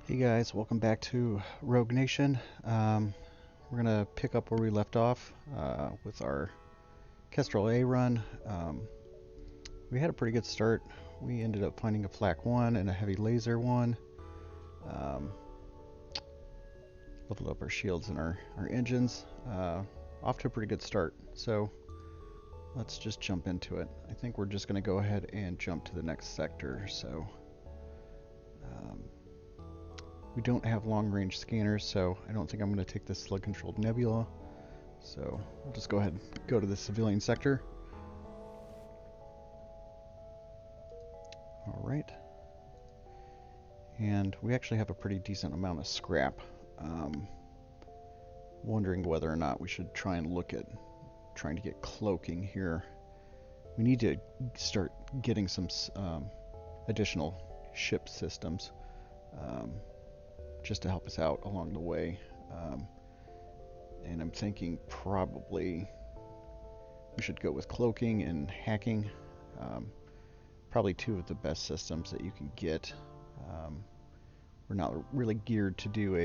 Hey guys, welcome back to Rogue Nation. We're gonna pick up where we left off with our Kestrel A run. We had a pretty good start. We ended up finding a flak 1 and a heavy laser 1. Um, Leveled up our shields and our engines. Off to a pretty good start. So let's just jump into it. I think we're just gonna go ahead and jump to the next sector. So. We don't have long-range scanners, so I don't think I'm going to take this slug-controlled nebula. So we'll just go ahead and go to the civilian sector. Alright. And we actually have a pretty decent amount of scrap. Wondering whether or not we should try and look at trying to get cloaking here. We need to start getting some additional ship systems. Just to help us out along the way. And I'm thinking probably we should go with cloaking and hacking. Probably two of the best systems that you can get. We're not really geared to do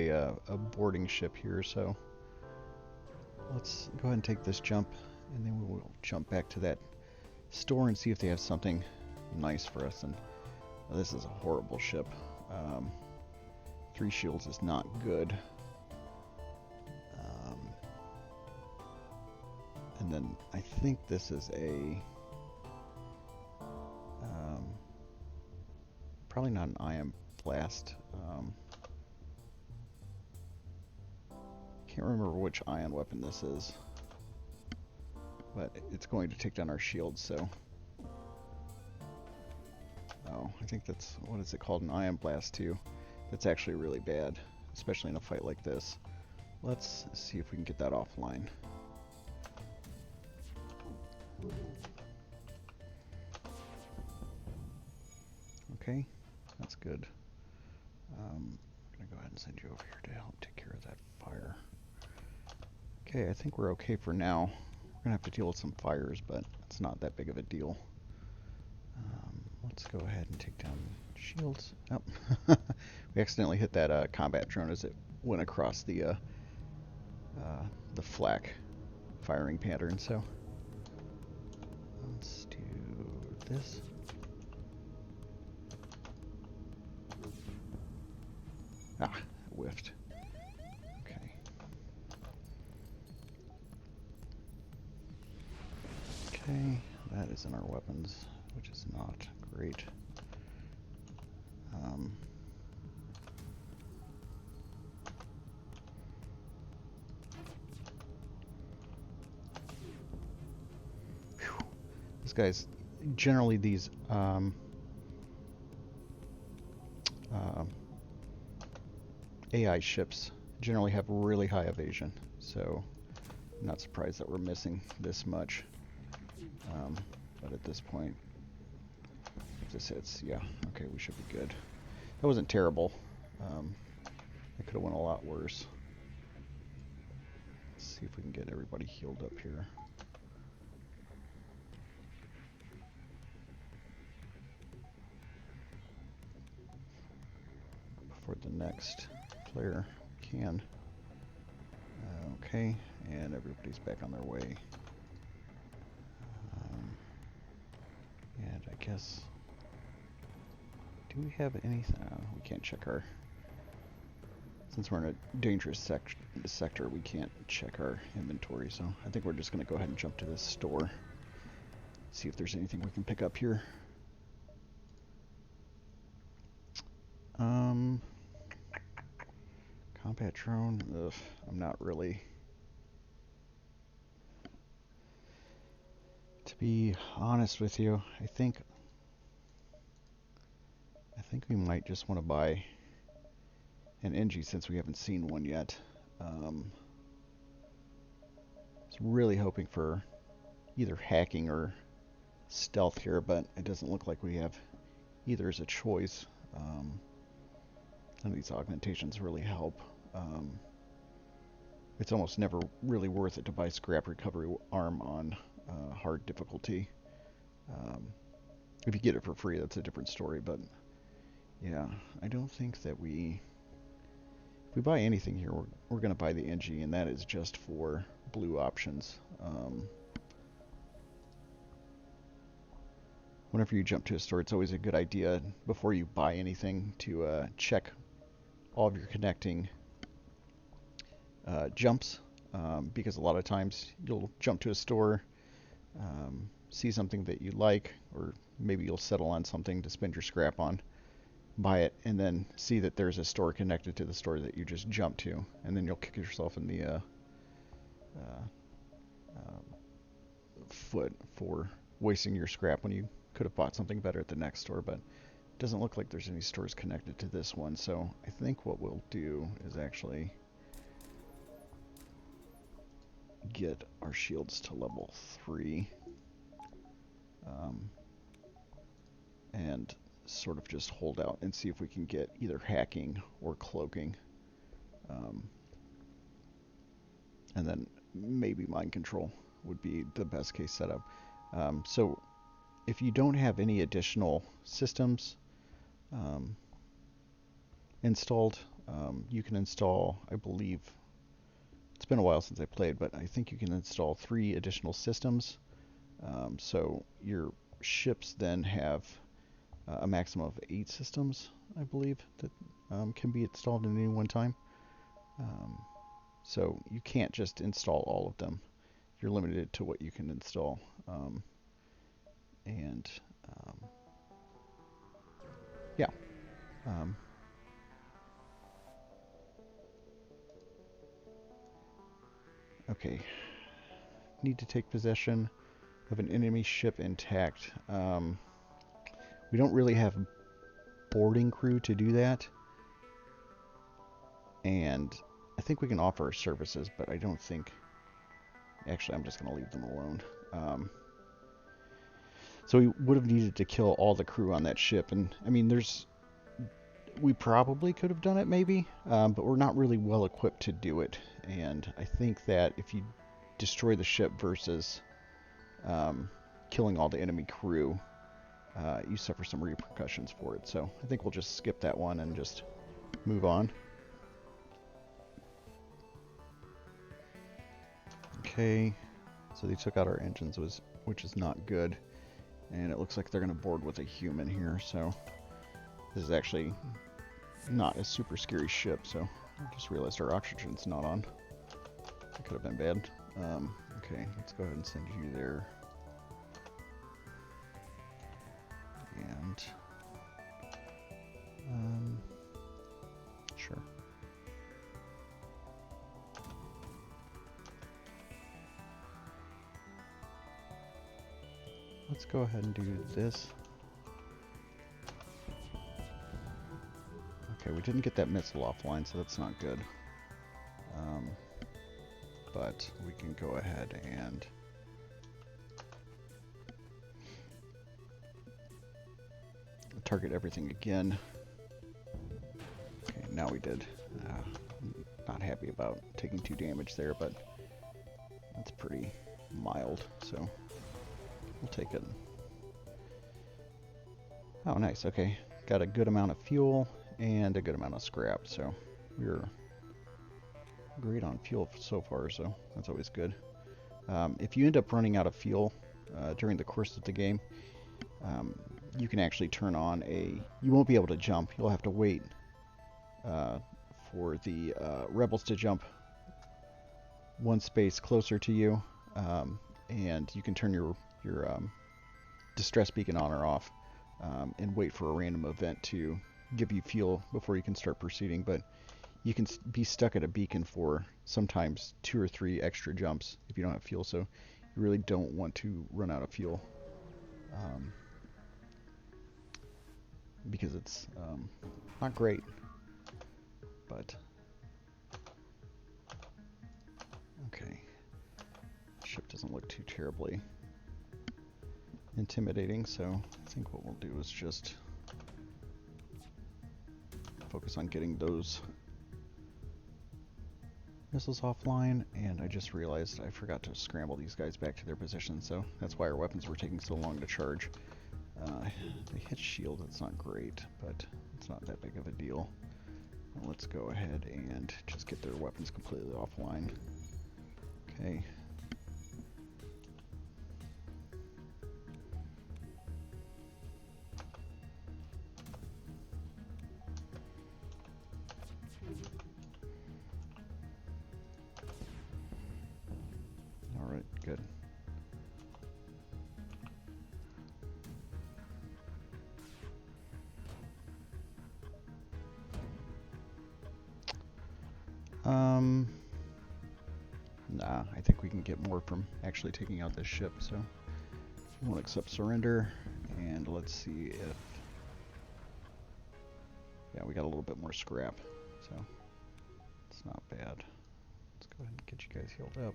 a boarding ship here, so let's go ahead and take this jump, and then we will jump back to that store and see if they have something nice for us. And this is a horrible ship. 3 shields is not good. And then I think this is a probably not an ion blast. Can't remember which ion weapon this is, but it's going to take down our shields. So, oh, I think that's, what is it called? An ion blast too. That's actually really bad, especially in a fight like this. Let's see if we can get that offline. Okay, that's good. I'm going to go ahead and send you over here to help take care of that fire. Okay, I think we're okay for now. We're going to have to deal with some fires, but it's not that big of a deal. Let's go ahead and take down shields. Oh, we accidentally hit that combat drone as it went across the flak firing pattern. So let's do this. Ah, whiffed. Okay. Okay, that is in our weapons, which is not great. This guy's generally these AI ships generally have really high evasion, so I'm not surprised that we're missing this much. But at this point, if this hits, yeah, okay, we should be good. That wasn't terrible. It could have went a lot worse. Let's see if we can get everybody healed up here. Before the next player can. Okay, and everybody's back on their way. And I guess, do we have anything? We can't check our, since we're in a dangerous sector, we can't check our inventory, so I think we're just going to go ahead and jump to this store. See if there's anything we can pick up here. Combat drone, ugh, I'm not really. To be honest with you, I think we might just want to buy an NG since we haven't seen one yet. I was really hoping for either hacking or stealth here, but it doesn't look like we have either as a choice. None of these augmentations really help. It's almost never really worth it to buy scrap recovery arm on hard difficulty. If you get it for free, that's a different story, but yeah, I don't think that we If we buy anything here, we're going to buy the NG, and that is just for blue options. Whenever you jump to a store, it's always a good idea before you buy anything to check all of your connecting jumps, because a lot of times you'll jump to a store, see something that you like, or maybe you'll settle on something to spend your scrap on, buy it, and then see that there's a store connected to the store that you just jumped to, and then you'll kick yourself in the foot for wasting your scrap when you could have bought something better at the next store. But it doesn't look like there's any stores connected to this one, so I think what we'll do is actually get our shields to level 3, and sort of just hold out and see if we can get either hacking or cloaking, and then maybe mind control would be the best case setup. So if you don't have any additional systems installed, you can install, I believe, it's been a while since I played, but I think you can install 3 additional systems. So your ships then have a maximum of 8 systems, I believe, that can be installed at any one time. So you can't just install all of them. You're limited to what you can install. Yeah. Okay. Need to take possession of an enemy ship intact. We don't really have boarding crew to do that. And I think we can offer our services, but I don't think... Actually, I'm just going to leave them alone. So we would have needed to kill all the crew on that ship. And, I mean, we probably could have done it, maybe. But we're not really well equipped to do it. And I think that if you destroy the ship versus killing all the enemy crew, you suffer some repercussions for it. So I think we'll just skip that one and just move on. Okay, so they took out our engines, which is not good. And it looks like they're going to board with a human here, so this is actually not a super scary ship. So I just realized our oxygen's not on. That could have been bad. Okay, let's go ahead and send you there. And sure. Let's go ahead and do this. Okay, we didn't get that missile offline, so that's not good. But we can go ahead and target everything again. Okay, now we did. Not happy about taking 2 damage there, but that's pretty mild, so we'll take it. Oh, nice. Okay, got a good amount of fuel and a good amount of scrap, so we're great on fuel so far, so that's always good. If you end up running out of fuel during the course of the game, you can actually turn on you won't be able to jump. You'll have to wait for the rebels to jump 1 space closer to you, and you can turn your distress beacon on or off, and wait for a random event to give you fuel before you can start proceeding. But you can be stuck at a beacon for sometimes 2 or 3 extra jumps if you don't have fuel, so you really don't want to run out of fuel, because it's not great. But okay, ship doesn't look too terribly intimidating, so I think what we'll do is just focus on getting those missiles offline. And I just realized I forgot to scramble these guys back to their position, so that's why our weapons were taking so long to charge. They hit shield, that's not great, but it's not that big of a deal. Let's go ahead and just get their weapons completely offline. Okay. All right, good. Nah, I think we can get more from actually taking out this ship, so we'll accept surrender, and let's see if... Yeah, we got a little bit more scrap, so it's not bad. Let's go ahead and get you guys healed up.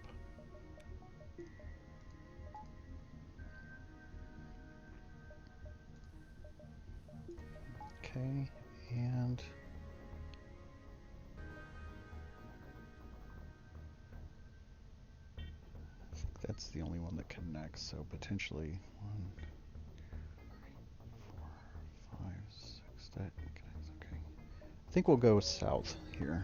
Okay, and... that's the only one that connects, so potentially 1, 4, 5, 6, that connects, okay. I think we'll go south here.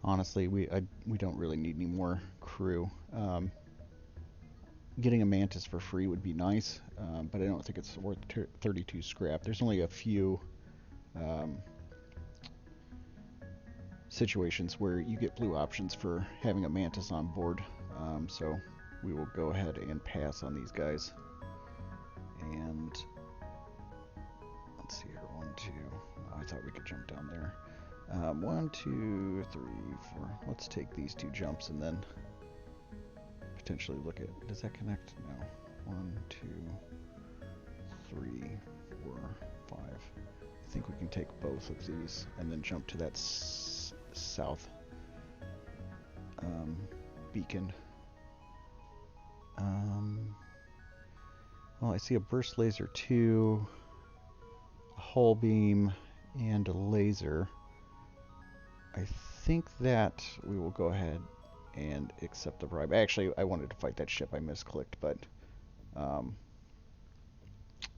Honestly, we don't really need any more crew. Getting a Mantis for free would be nice, but I don't think it's worth 32 scrap. There's only a few situations where you get blue options for having a Mantis on board, so we will go ahead and pass on these guys. And let's see here, 1, 2. Oh, I thought we could jump down there. 1, 2, 3, 4. Let's take these 2 jumps and then potentially look at, does that connect? No. 1, 2, 3, 4, 5. I think we can take both of these and then jump to that south beacon. Well, I see a burst laser 2, a hull beam, and a laser. I think that we will go ahead and accept the bribe. Actually, I wanted to fight that ship. I misclicked, but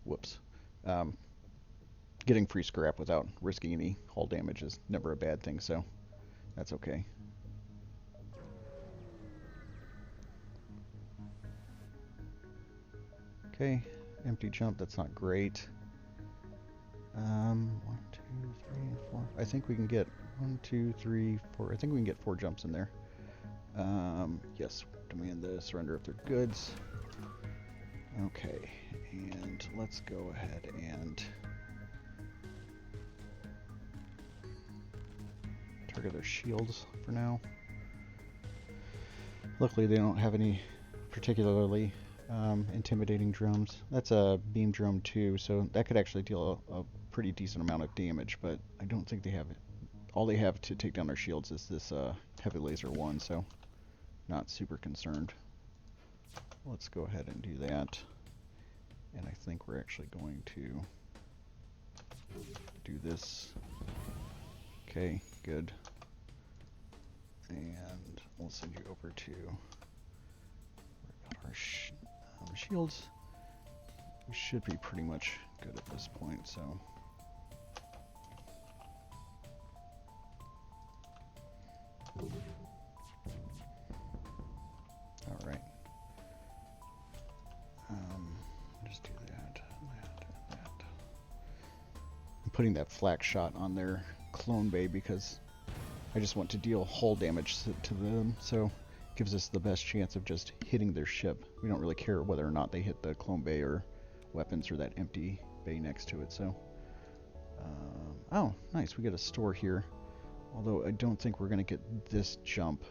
whoops. Getting free scrap without risking any hull damage is never a bad thing, so that's okay. Okay, empty jump, that's not great. 1, 2, 3, 4. I think we can get 1, 2, 3, 4. I think we can get 4 jumps in there. Yes, demand the surrender of their goods. Okay, and let's go ahead and target their shields for now. Luckily, they don't have any particularly intimidating drones. That's a beam drone too, so that could actually deal a pretty decent amount of damage, but I don't think they have it. All they have to take down their shields is this heavy laser 1, so not super concerned. Let's go ahead and do that. And I think we're actually going to do this. Okay, good. And we'll send you over to our shields. We should be pretty much good at this point, so. All right. Just do that. I'm putting that flak shot on their clone bay because I just want to deal hull damage to them, so it gives us the best chance of just hitting their ship. We don't really care whether or not they hit the clone bay or weapons or that empty bay next to it, so. Oh, nice, we get a store here. Although I don't think we're going to get this jump.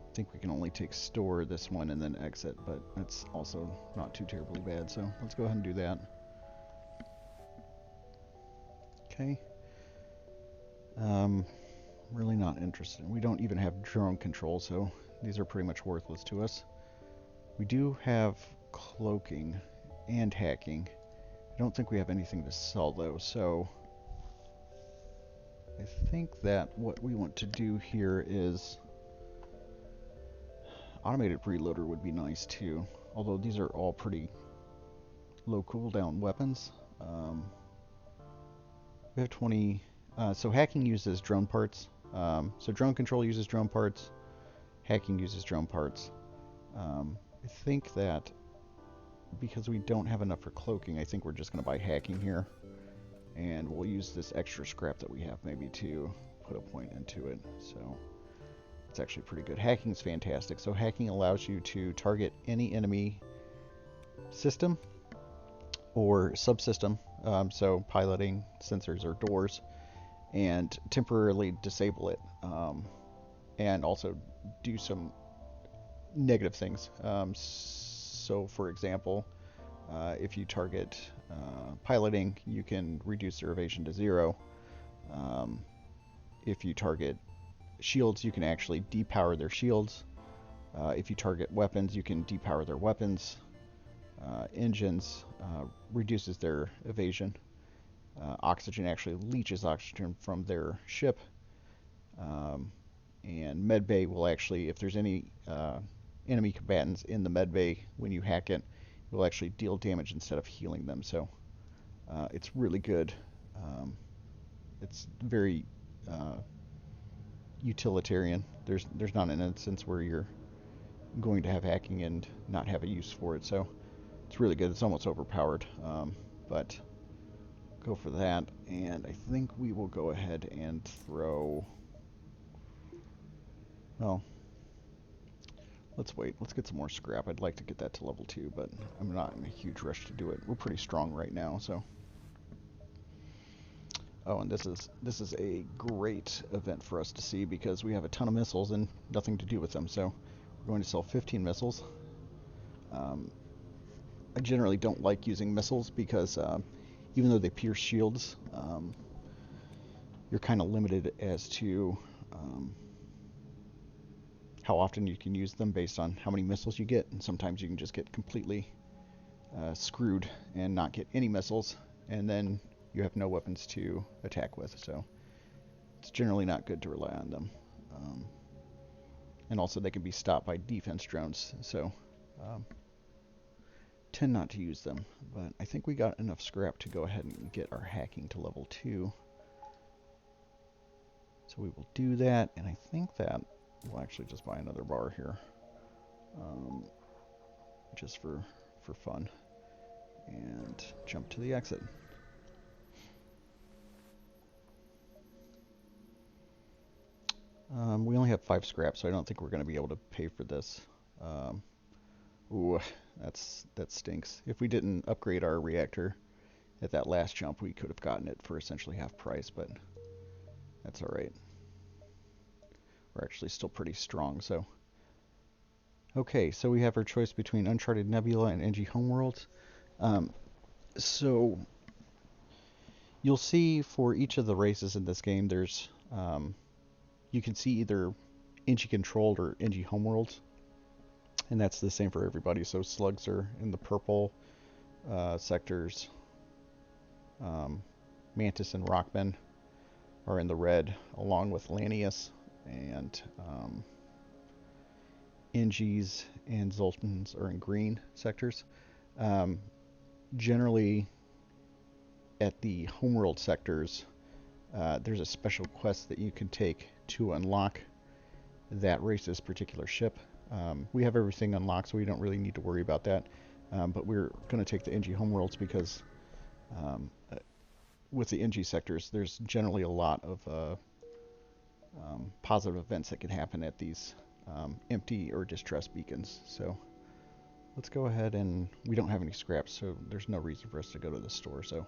I think we can only take store this one and then exit, but that's also not too terribly bad, so let's go ahead and do that. Okay. Really not interested. We don't even have drone control, so these are pretty much worthless to us. We do have cloaking and hacking. I don't think we have anything to sell though, so I think that what we want to do here is automated reloader would be nice too, although these are all pretty low cooldown weapons. We have 20. So hacking uses drone parts. So drone control uses drone parts. Hacking uses drone parts. I think that because we don't have enough for cloaking, I think we're just going to buy hacking here. And we'll use this extra scrap that we have maybe to put a point into it. So it's actually pretty good. Hacking is fantastic. So hacking allows you to target any enemy system or subsystem, so piloting, sensors, or doors, and temporarily disable it, and also do some negative things. So for example, if you target piloting, you can reduce their evasion to 0. If you target shields, you can actually depower their shields. If you target weapons, you can depower their weapons. Engines reduces their evasion. Oxygen actually leaches oxygen from their ship. And medbay will actually, if there's any enemy combatants in the medbay when you hack it, it will actually deal damage instead of healing them. So it's really good. It's very utilitarian. There's not an instance where you're going to have hacking and not have a use for it. So it's really good. It's almost overpowered, but go for that. And I think we will go ahead and throw. Well, let's wait. Let's get some more scrap. I'd like to get that to level 2, but I'm not in a huge rush to do it. We're pretty strong right now, so. Oh, and this is a great event for us to see because we have a ton of missiles and nothing to do with them. So we're going to sell 15 missiles. I generally don't like using missiles because even though they pierce shields, you're kind of limited as to how often you can use them based on how many missiles you get, and sometimes you can just get completely screwed and not get any missiles, and then you have no weapons to attack with, so it's generally not good to rely on them. And also they can be stopped by defense drones, so tend not to use them. But I think we got enough scrap to go ahead and get our hacking to level 2. So we will do that, and I think that we'll actually just buy another bar here, just for fun, and jump to the exit. We only have 5 scrap, so I don't think we're going to be able to pay for this. Ooh, that stinks. If we didn't upgrade our reactor at that last jump, we could have gotten it for essentially half price, but that's alright. We're actually still pretty strong, so. Okay, so we have our choice between Uncharted Nebula and NG Homeworlds. So you'll see for each of the races in this game, there's you can see either NG controlled or NG Homeworlds, and that's the same for everybody. So slugs are in the purple sectors, Mantis and Rockman are in the red, along with Lanius, and NGs and Zoltans are in green sectors. Generally, at the Homeworld sectors, there's a special quest that you can take to unlock that race's particular ship. We have everything unlocked, so we don't really need to worry about that. But we're going to take the NG Homeworlds because with the NG sectors, there's generally a lot of positive events that can happen at these empty or distress beacons. So let's go ahead, and we don't have any scraps, so there's no reason for us to go to the store. So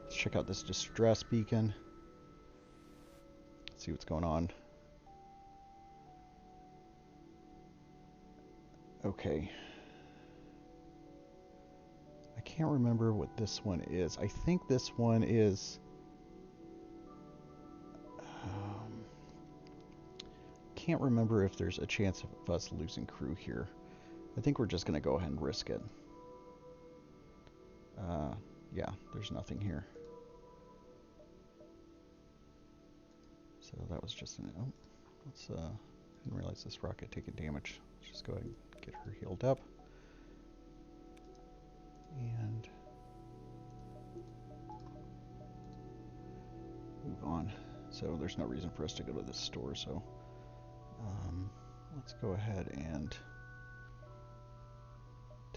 let's check out this distress beacon. See what's going on. Okay. I can't remember what this one is. I think this one is... can't remember if there's a chance of us losing crew here. I think we're just going to go ahead and risk it. Yeah, there's nothing here. So that was just an... Oh, let's... didn't realize this rocket taking damage. Let's just go ahead and get her healed up. And move on. So there's no reason for us to go to this store, so let's go ahead and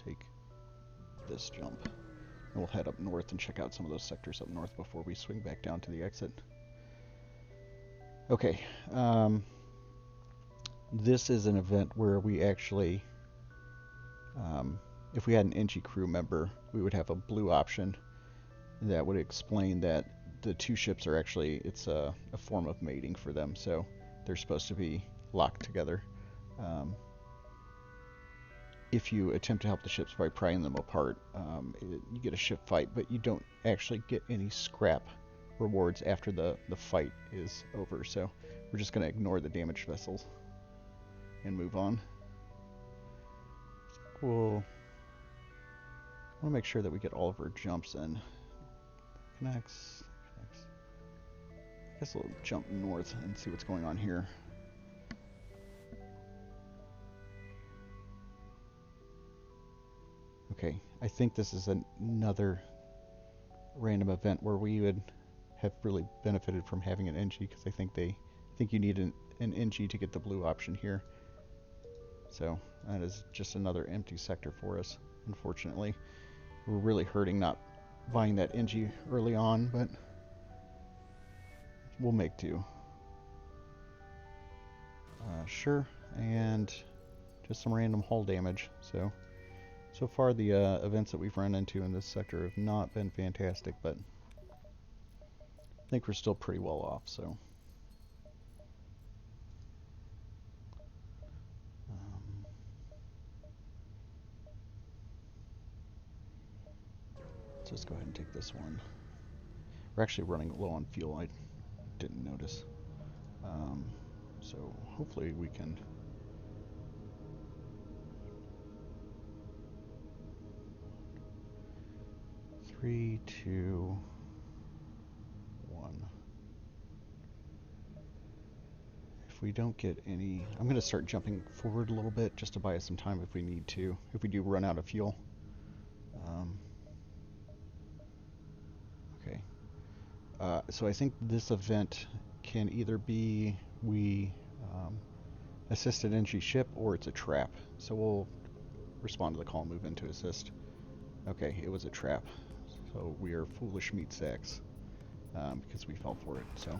take this jump. And we'll head up north and check out some of those sectors up north before we swing back down to the exit. Okay, this is an event where we actually, if we had an NG crew member, we would have a blue option that would explain that the two ships are actually, it's a form of mating for them, so they're supposed to be locked together. If you attempt to help the ships by prying them apart, you get a ship fight, but you don't actually get any scrap rewards after the fight is over, so we're just going to ignore the damaged vessels and move on. We'll want to make sure that we get all of our jumps in. Connects. I guess we'll jump north and see what's going on here. Okay, I think this is another random event where we would have really benefited from having an NG, because I think you need an NG to get the blue option here. So that is just another empty sector for us, unfortunately. We're really hurting not buying that NG early on, but we'll make do. Sure, and just some random hull damage. So far the events that we've run into in this sector have not been fantastic, but I think we're still pretty well off, so. Let's just go ahead and take this one. We're actually running low on fuel, I didn't notice. So hopefully we can. 3, 2, 1. If we don't get any, I'm going to start jumping forward a little bit just to buy us some time if we need to, if we do run out of fuel. Okay. So I think this event can either be we assist an NG ship, or it's a trap. So we'll respond to the call, move in to assist. Okay, it was a trap. So we are foolish meat sacks because we fell for it. So,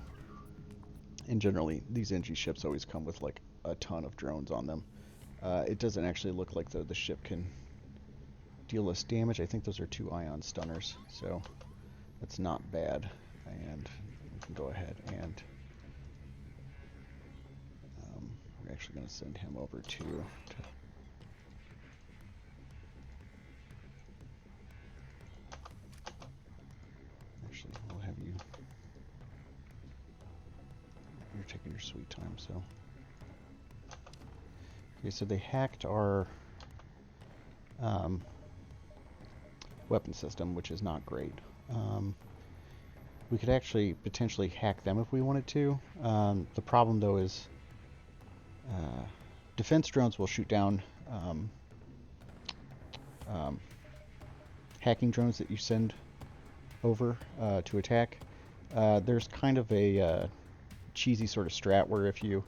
and generally these NG ships always come with like a ton of drones on them. It doesn't actually look like the ship can deal us damage. I think those are 2 ion stunners, so that's not bad. And we can go ahead and we're actually going to send him over to actually, we'll have you. You're taking your sweet time, so. Okay, so they hacked our weapon system, which is not great. We could actually potentially hack them if we wanted to. The problem, though, is defense drones will shoot down hacking drones that you send over to attack. There's kind of a cheesy sort of strat where if you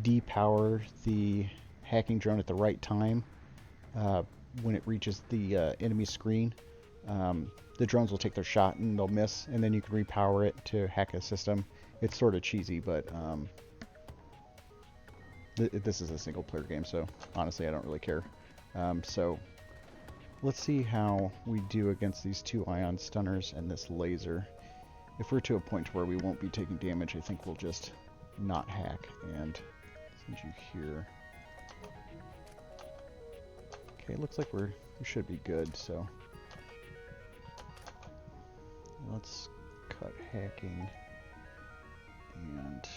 depower the hacking drone at the right time, when it reaches the enemy screen, the drones will take their shot and they'll miss, and then you can repower it to hack a system. It's sort of cheesy, but this is a single player game, so honestly I don't really care. So let's see how we do against these 2 ion stunners and this laser. If we're to a point where we won't be taking damage, I think we'll just not hack and send you here. Okay, it looks like we should be good, so let's cut hacking and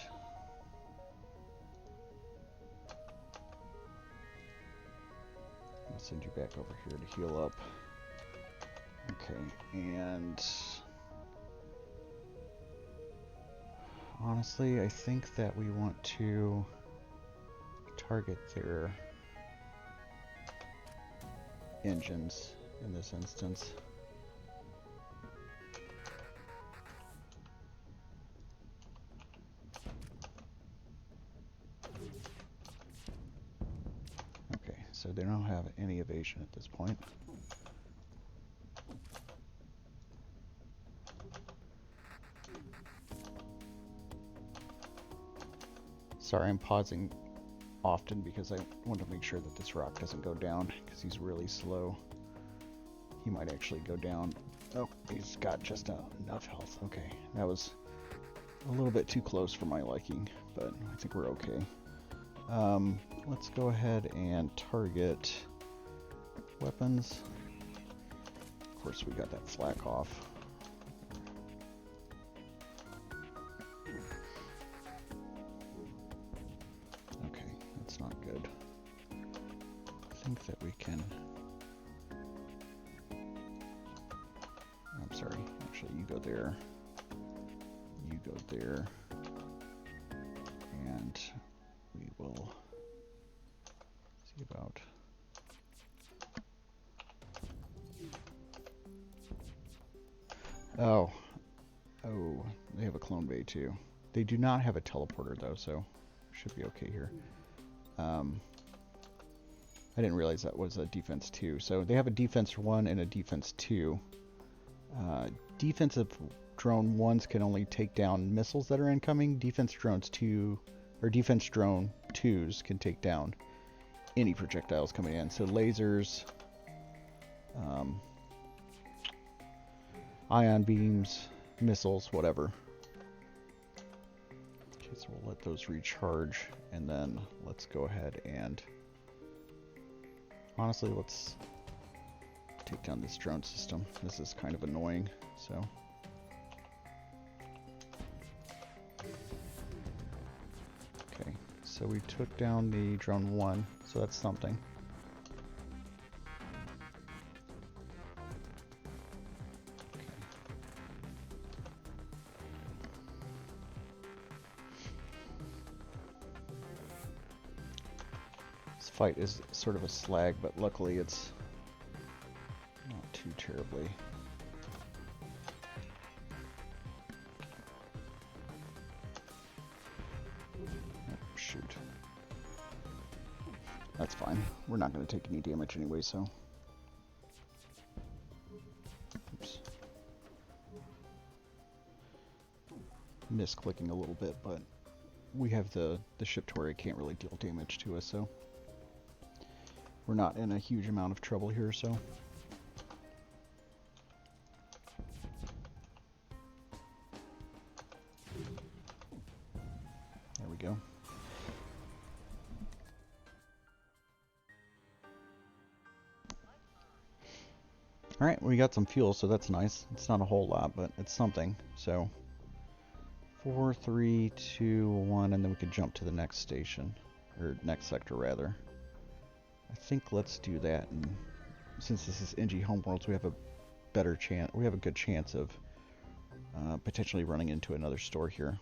I'll send you back over here to heal up. Okay, and honestly, I think that we want to target their engines in this instance. they don't have any evasion at this point. Sorry, I'm pausing often because I want to make sure that this rock doesn't go down because he's really slow. He might actually go down. Oh, he's got just enough health. Okay, that was a little bit too close for my liking, but I think we're okay. Let's go ahead and target weapons. Of course, we got that flak off. Okay, that's not good. I think that we can... I'm sorry, actually you go there. You go there. And we will see about... Oh, they have a clone bay too. They do not have a teleporter though, so should be okay here. I didn't realize that was a defense 2. So they have a defense 1 and a defense 2. Defensive drone 1s can only take down missiles that are incoming. Defense drones 2 or defense drone 2s can take down any projectiles coming in. So lasers, ion beams, missiles, whatever. Okay, so we'll let those recharge, and then let's go ahead and honestly, let's take down this drone system. This is kind of annoying, so. Okay, so we took down the drone 1, so that's something. Fight is sort of a slag, but luckily it's not too terribly. Oh, shoot. That's fine. We're not going to take any damage anyway, so. Oops. Misclicking a little bit, but we have the ship to where it can't really deal damage to us, so. We're not in a huge amount of trouble here, so. There we go. Alright, we got some fuel, so that's nice. It's not a whole lot, but it's something. So, 4, 3, 2, 1, and then we can jump to the next station. Or next sector, rather. I think let's do that, and since this is NG Homeworlds, we have a better chance. We have a good chance of potentially running into another store here.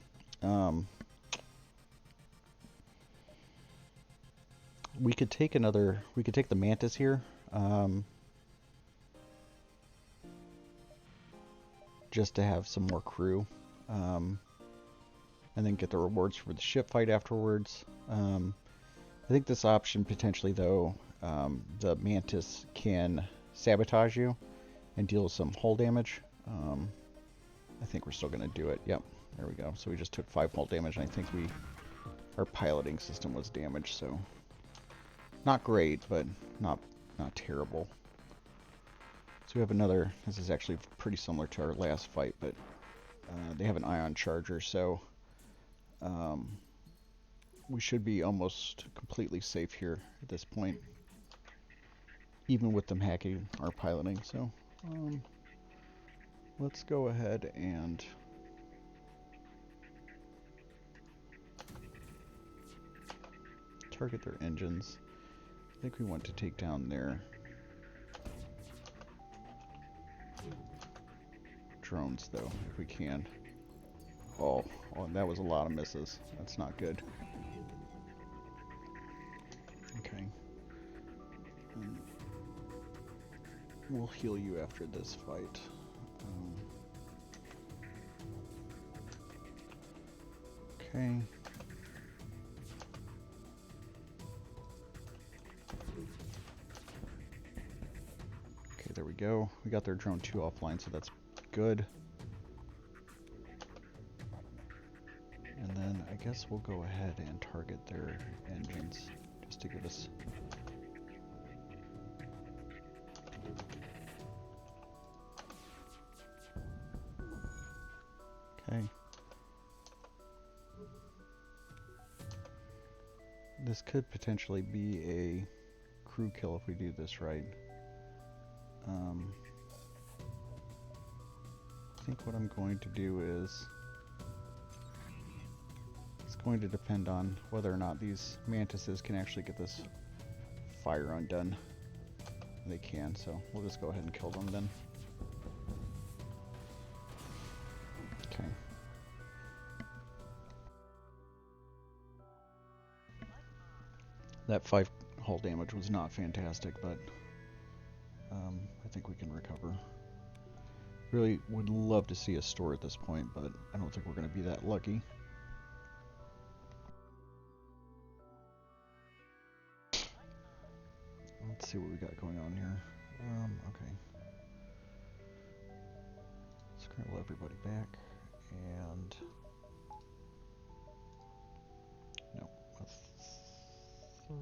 We could take another. We could take the Mantis here, just to have some more crew, and then get the rewards for the ship fight afterwards. I think this option potentially, though, the Mantis can sabotage you and deal some hull damage. I think we're still going to do it. Yep, there we go. So we just took 5 hull damage, and I think our piloting system was damaged. So not great, but not terrible. So we have another. This is actually pretty similar to our last fight, but they have an ion charger, so. We should be almost completely safe here at this point, even with them hacking our piloting. So let's go ahead and target their engines. I think we want to take down their drones, though, if we can. Oh, that was a lot of misses. That's not good. Okay. We'll heal you after this fight. Okay. there we go. We got their drone 2 offline, so that's good. And then I guess we'll go ahead and target their engines just to give us... Okay. This could potentially be a crew kill if we do this right. I think what I'm going to do is... It's going to depend on whether or not these mantises can actually get this fire undone. They can, so we'll just go ahead and kill them then. Okay. That 5 hull damage was not fantastic, but I think we can recover. Really would love to see a store at this point, but I don't think we're going to be that lucky. Let's see what we got going on here. Okay. Scramble everybody back, and no, that's 3.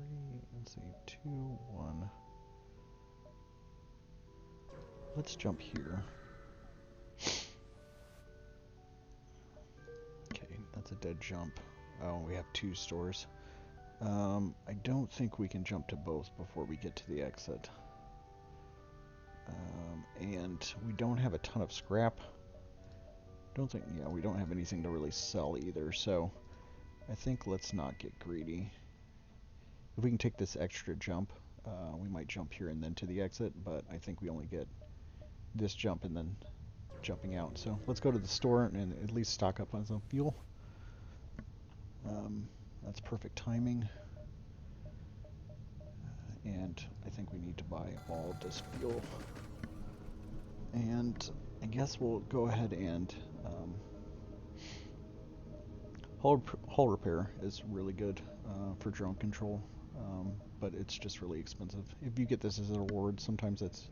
Let's see, 2, 1. Let's jump here. Okay, that's a dead jump. Oh, we have 2 stores. I don't think we can jump to both before we get to the exit. And we don't have a ton of scrap. Don't think, yeah, we don't have anything to really sell either, so I think let's not get greedy. If we can take this extra jump, we might jump here and then to the exit, but I think we only get this jump and then jumping out. So let's go to the store and at least stock up on some fuel. That's perfect timing. And I think we need to buy all of this fuel. And I guess we'll go ahead and hull repair is really good for drone control, but it's just really expensive. If you get this as a reward, sometimes it's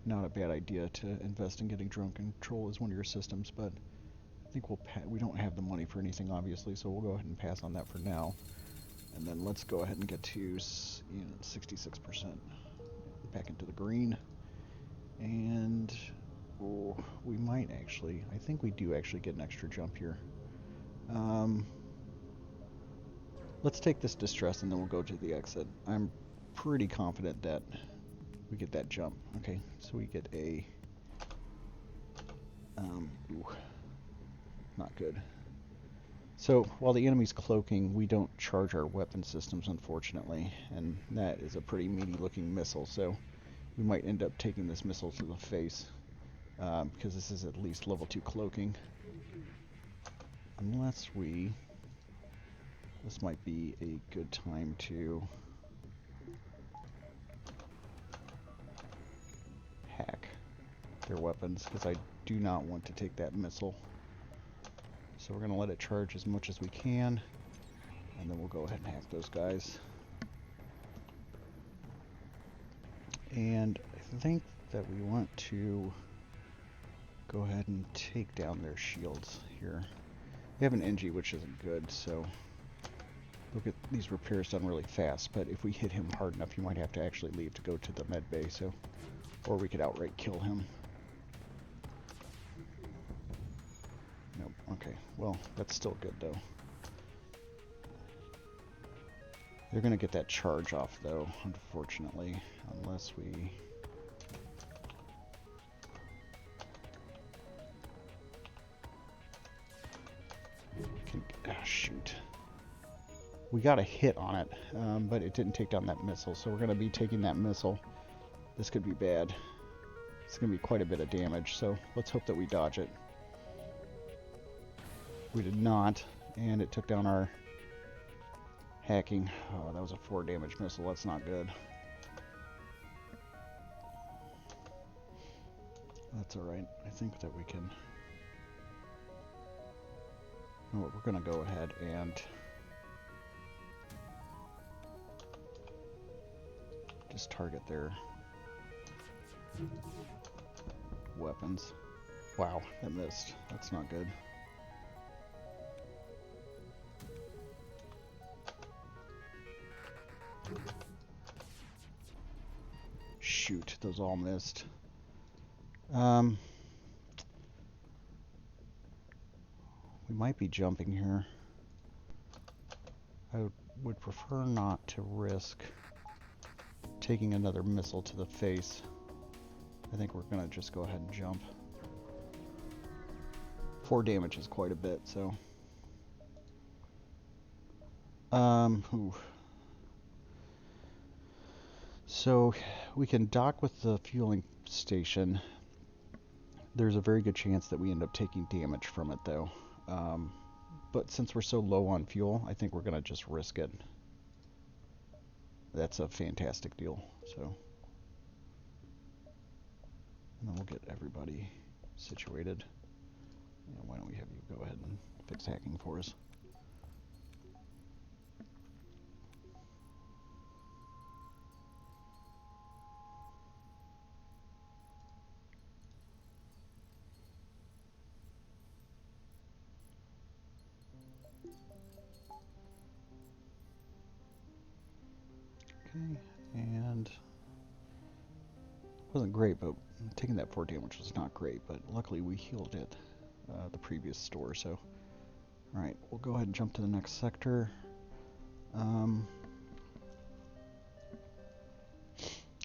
not a bad idea to invest in getting drone control as one of your systems, but I think we don't have the money for anything, obviously, so we'll go ahead and pass on that for now. And then let's go ahead and get to 66% back into the green. And we might actually, I think we do actually get an extra jump here. Let's take this distress and then we'll go to the exit. I'm pretty confident that we get that jump. Okay, so we get a not good. So while the enemy's cloaking, we don't charge our weapon systems, unfortunately, and that is a pretty meaty looking missile, so we might end up taking this missile to the face, because this is at least level 2 cloaking. Unless this might be a good time to hack their weapons, because I do not want to take that missile. So we're going to let it charge as much as we can, and then we'll go ahead and hack those guys. And I think that we want to go ahead and take down their shields here. We have an NG, which isn't good, so we'll get these repairs done really fast, but if we hit him hard enough, he might have to actually leave to go to the med bay, so, or we could outright kill him. Nope, okay, well, that's still good, though. They're going to get that charge off, though, unfortunately, unless we... shoot. We got a hit on it, but it didn't take down that missile, so we're going to be taking that missile. This could be bad. It's going to be quite a bit of damage, so let's hope that we dodge it. We did not, and it took down our hacking. Oh, that was a 4 damage missile. That's not good. That's alright. I think that we can... You know what, we're going to go ahead and just target their Weapons. Wow, that missed. That's not good. Shoot, those all missed. We might be jumping here. I would prefer not to risk taking another missile to the face. I think we're gonna just go ahead and jump. 4 damage is quite a bit, so. Ooh. So we can dock with the fueling station. There's a very good chance that we end up taking damage from it, though. But since we're so low on fuel, I think we're gonna just risk it. That's a fantastic deal. So, and then we'll get everybody situated. Yeah, why don't we have you go ahead and fix hacking for us? Okay, and wasn't great, but taking that 4 damage was not great, but luckily we healed it the previous store, so. Alright, we'll go ahead and jump to the next sector. I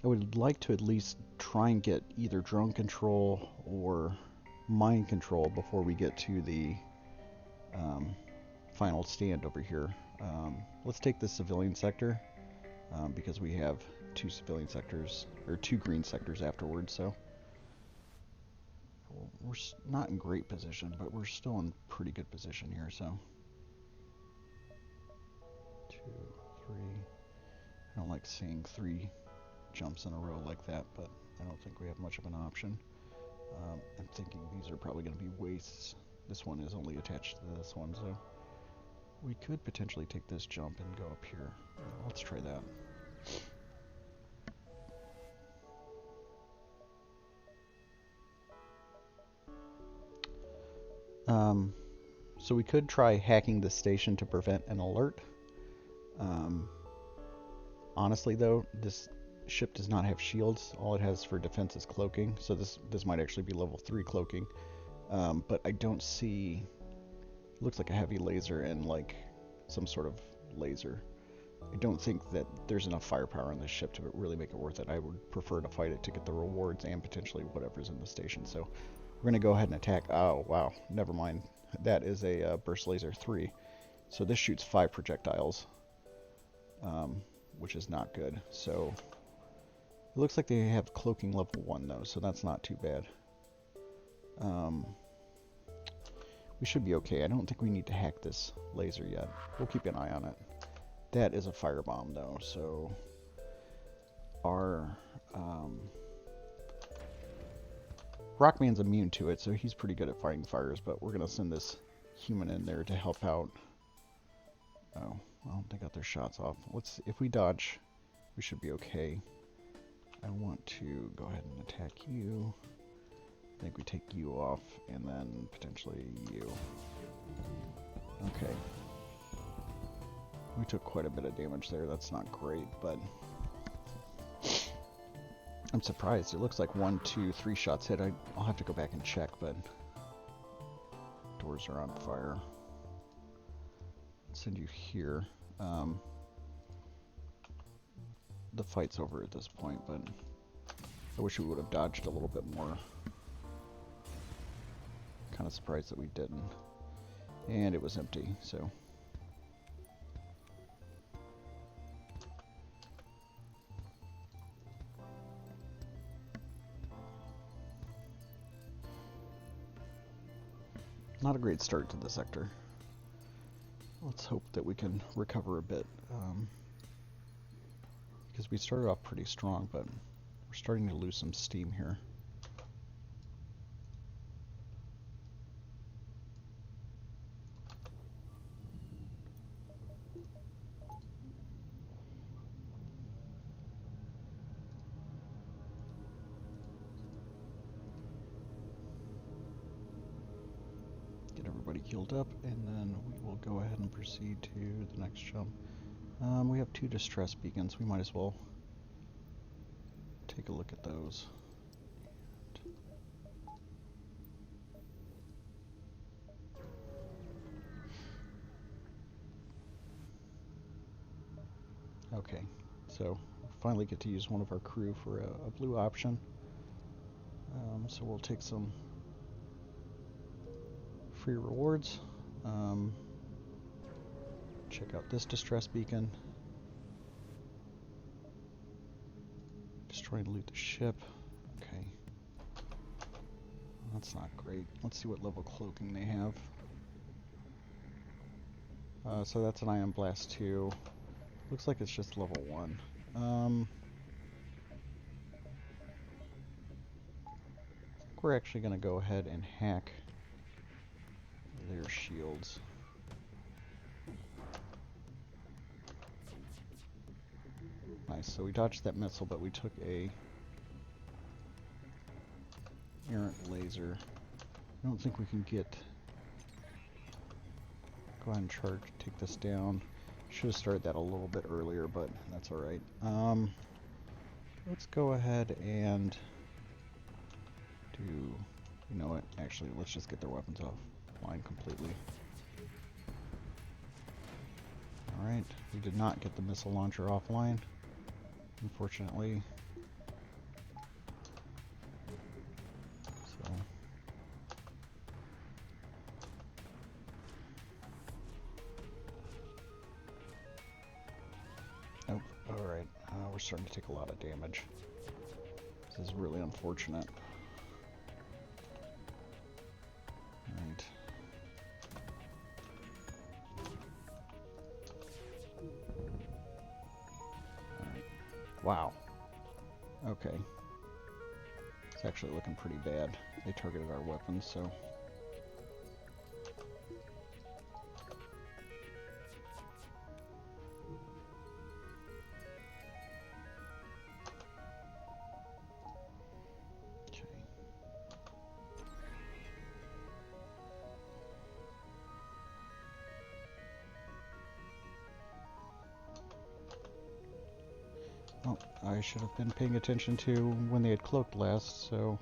would like to at least try and get either drone control or mine control before we get to the final stand over here. Let's take the civilian sector because we have 2 civilian sectors, or 2 green sectors afterwards, so we're not in great position, but we're still in pretty good position here, so 2, 3. I don't like seeing 3 jumps in a row like that, but I don't think we have much of an option. I'm thinking these are probably going to be wastes. This one is only attached to this one, so we could potentially take this jump and go up here. Let's try that. So we could try hacking the station to prevent an alert. Honestly, though, this ship does not have shields. All it has for defense is cloaking, so this might actually be level 3 cloaking. But I don't see... It looks like a heavy laser and like some sort of laser. I don't think that there's enough firepower on this ship to really make it worth it. I would prefer to fight it to get the rewards and potentially whatever's in the station. So we're going to go ahead and attack. Oh, wow. Never mind. That is a burst laser 3. So this shoots 5 projectiles, which is not good. So it looks like they have cloaking level 1, though, so that's not too bad. We should be okay. I don't think we need to hack this laser yet. We'll keep an eye on it. That is a firebomb, though, so our Rockman's immune to it, so he's pretty good at fighting fires, but we're going to send this human in there to help out. Oh, well, they got their shots off. If we dodge, we should be okay. I want to go ahead and attack you. I think we take you off, and then potentially you. Okay. We took quite a bit of damage there. That's not great, but I'm surprised. It looks like 1, 2, 3 shots hit. I'll have to go back and check, but doors are on fire. I'll send you here. The fight's over at this point, but I wish we would have dodged a little bit more. Kind of surprised that we didn't. And it was empty, so. Not a great start to the sector. Let's hope that we can recover a bit. Because we started off pretty strong, but we're starting to lose some steam here. everybody healed up, and then we will go ahead and proceed to the next jump. We have 2 distress beacons. We might as well take a look at those. Okay, so we finally get to use one of our crew for a blue option. So we'll take some free rewards. Check out this distress beacon. Destroy and loot the ship. Okay. That's not great. Let's see what level cloaking they have. So that's an Ion Blast 2. Looks like it's just level 1. I think we're actually going to go ahead and hack their shields. Nice, so we dodged that missile, but we took a errant laser. I don't think we can get... Go ahead and charge, take this down. Should have started that a little bit earlier, but that's alright. Let's go ahead and do... You know what? Actually, let's just get their weapons offline completely. Alright, we did not get the missile launcher offline, unfortunately. So... Nope, alright. We're starting to take a lot of damage. This is really unfortunate. Alright. Wow. Okay. It's actually looking pretty bad. They targeted our weapons, so... Okay. Oh, I should have been paying attention to when they had cloaked last, so...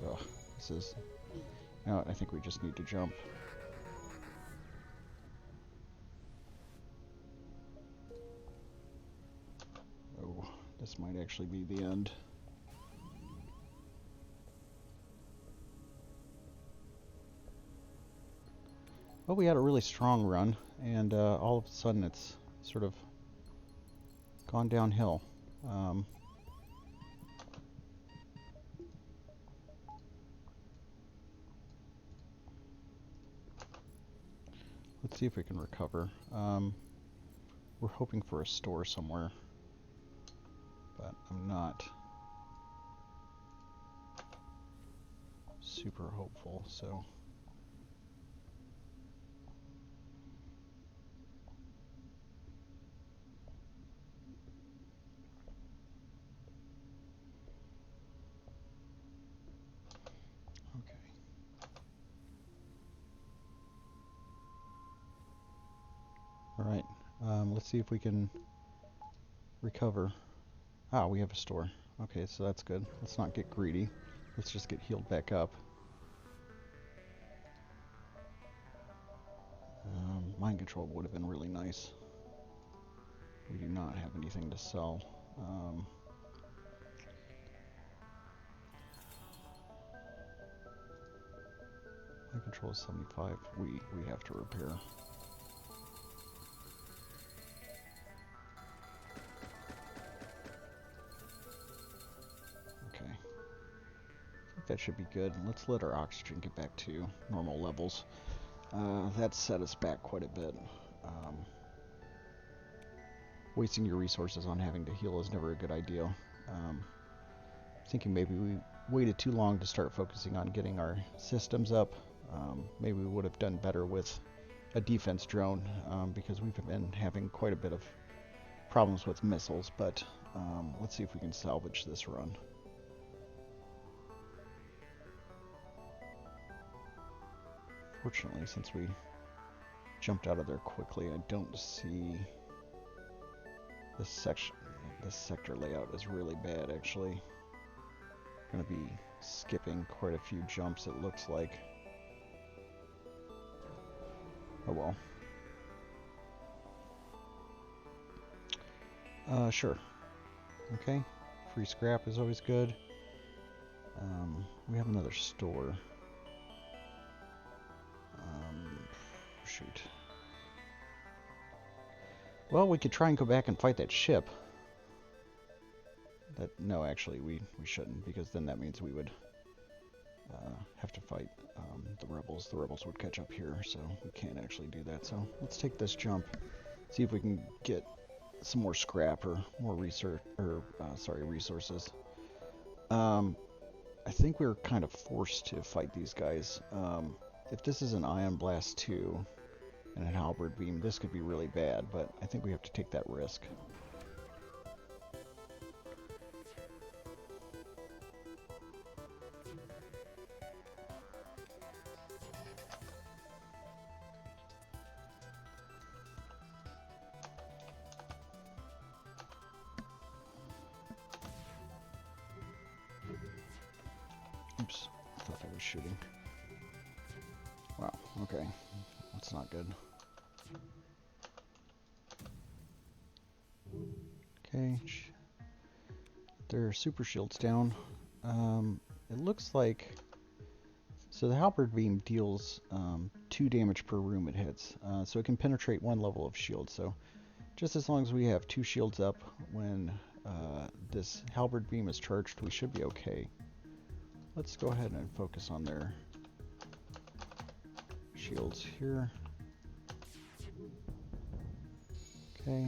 Ugh, this is... No, I think we just need to jump. Oh, this might actually be the end. Well, we had a really strong run, and all of a sudden it's sort of gone downhill. Let's see if we can recover. We're hoping for a store somewhere, but I'm not super hopeful, so... Alright, let's see if we can recover. Ah, we have a store. Okay, so that's good. Let's not get greedy. Let's just get healed back up. Mind control would have been really nice. We do not have anything to sell. Mind control is 75. We have to repair. That should be good. Let's let our oxygen get back to normal levels. That set us back quite a bit. Wasting your resources on having to heal is never a good idea. Thinking maybe we waited too long to start focusing on getting our systems up. Maybe we would have done better with a defense drone, because we've been having quite a bit of problems with missiles, but let's see if we can salvage this run. Fortunately, since we jumped out of there quickly, I don't see this section. This sector layout is really bad, actually. Going to be skipping quite a few jumps, it looks like. Oh well. Sure. Okay. Free scrap is always good. We have another store. Shoot. Well, we could try and go back and fight that ship. No, actually, we shouldn't, because then that means we would have to fight the rebels. The rebels would catch up here, so we can't actually do that. So let's take this jump, see if we can get some more scrap or more research, or resources. I think we're kind of forced to fight these guys. If this is an Ion Blast 2 and an Halberd Beam, this could be really bad, but I think we have to take that risk. Oops, I thought I was shooting. Wow, okay. That's not good. Okay. Their super shield's down. It looks like... So the Halberd Beam deals 2 damage per room it hits. So it can penetrate 1 level of shield. So just as long as we have 2 shields up when this Halberd Beam is charged, we should be okay. Let's go ahead and focus on their shields here. Okay.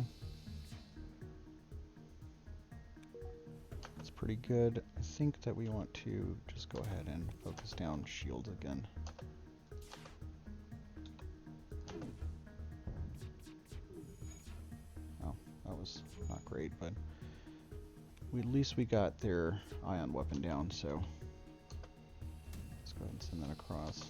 That's pretty good. I think that we want to just go ahead and focus down shields again. Oh, that was not great, but at least we got their ion weapon down, so let's go ahead and send that across.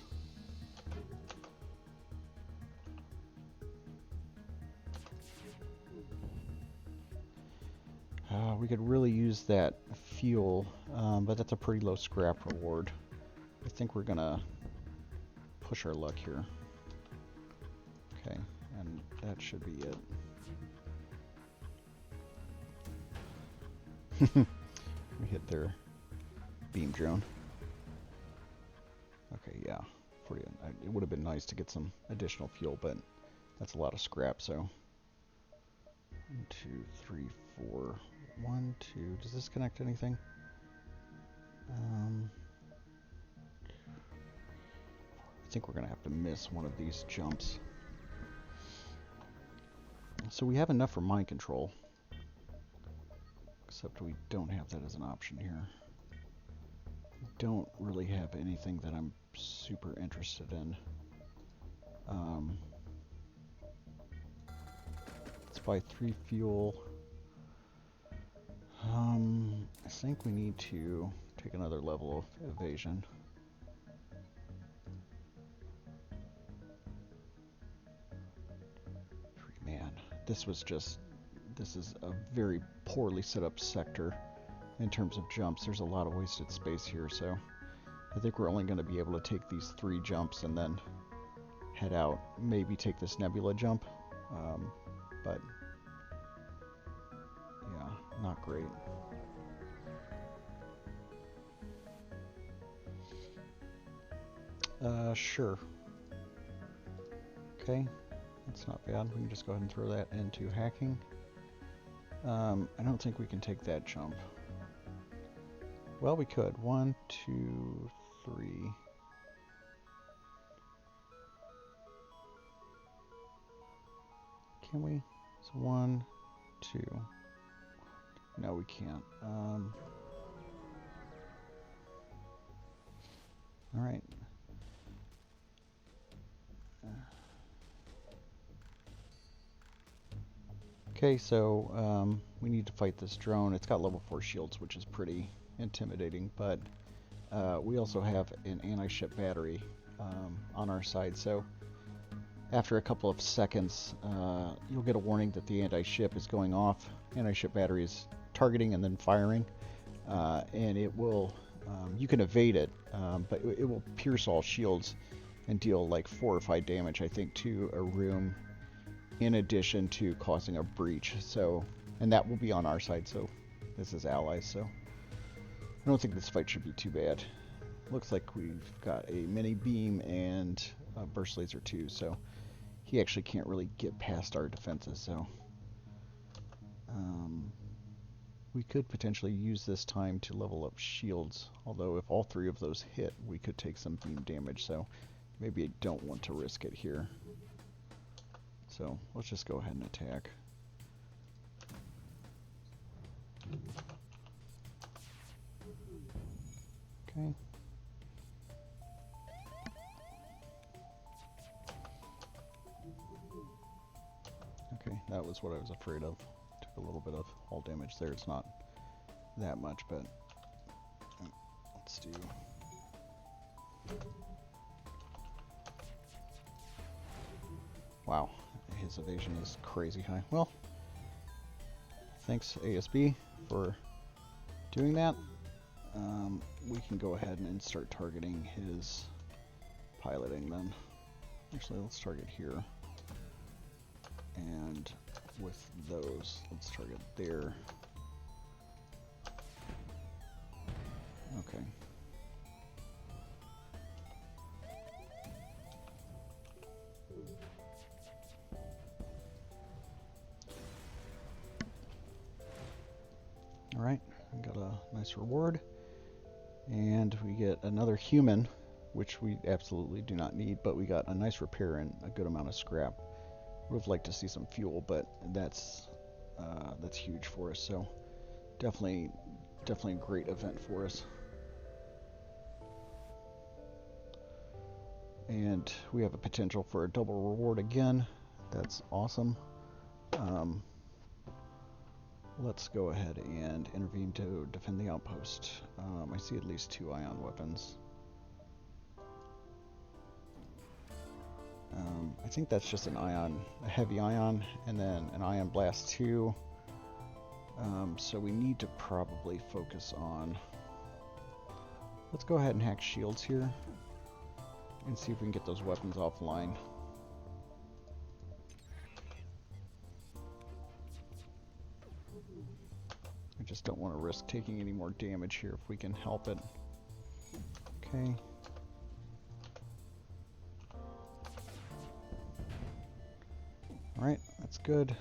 We could really use that fuel, but that's a pretty low scrap reward. I think we're gonna push our luck here. Okay, and that should be it. We hit their beam drone. Okay, yeah. It would have been nice to get some additional fuel, but that's a lot of scrap, so 1, 2, 3, 4. 1, 2. Does this connect to anything? I think we're going to have to miss one of these jumps. So we have enough for mind control. Except we don't have that as an option here. We don't really have anything that I'm super interested in. Let's buy 3 fuel. I think we need to take another level of evasion. Man, this is a very poorly set up sector in terms of jumps. There's a lot of wasted space here, so I think we're only going to be able to take these 3 jumps and then head out. Maybe take this nebula jump, but yeah, not great. Sure. Okay, that's not bad. We can just go ahead and throw that into hacking. I don't think we can take that jump. Well, we could. 1, 2, 3. Can we? So 1, 2. No, we can't. All right. Okay, so we need to fight this drone. It's got level 4 shields, which is pretty intimidating, but we also have an anti-ship battery on our side. So after a couple of seconds, you'll get a warning that the anti-ship is going off. Anti-ship battery is targeting and then firing, and it will. You can evade it, but it will pierce all shields and deal like 4 or 5 damage, I think, to a room, in addition to causing a breach. So, and that will be on our side. So, this is allies. So, I don't think this fight should be too bad. Looks like we've got a mini beam and a burst laser too. So, he actually can't really get past our defenses. So, we could potentially use this time to level up shields. Although, if all 3 of those hit, we could take some beam damage. So, maybe I don't want to risk it here. So let's just go ahead and attack. Okay. Okay, that was what I was afraid of. Took a little bit of hull damage there. It's not that much, but let's do... Wow, his evasion is crazy high. Well, thanks ASB for doing that. We can go ahead and start targeting his piloting then. Actually, let's target here. And with those, let's target there. Okay. Alright, we got a nice reward. And we get another human, which we absolutely do not need, but we got a nice repair and a good amount of scrap. Would have liked to see some fuel, but that's huge for us. So definitely a great event for us. And we have a potential for a double reward again. That's awesome. Let's go ahead and intervene to defend the outpost. I see at least 2 ion weapons. I think that's just an ion, a heavy ion, and then an ion blast 2. So we need to probably focus on... Let's go ahead and hack shields here and see if we can get those weapons offline. I just don't want to risk taking any more damage here if we can help it. Okay. Alright, that's good.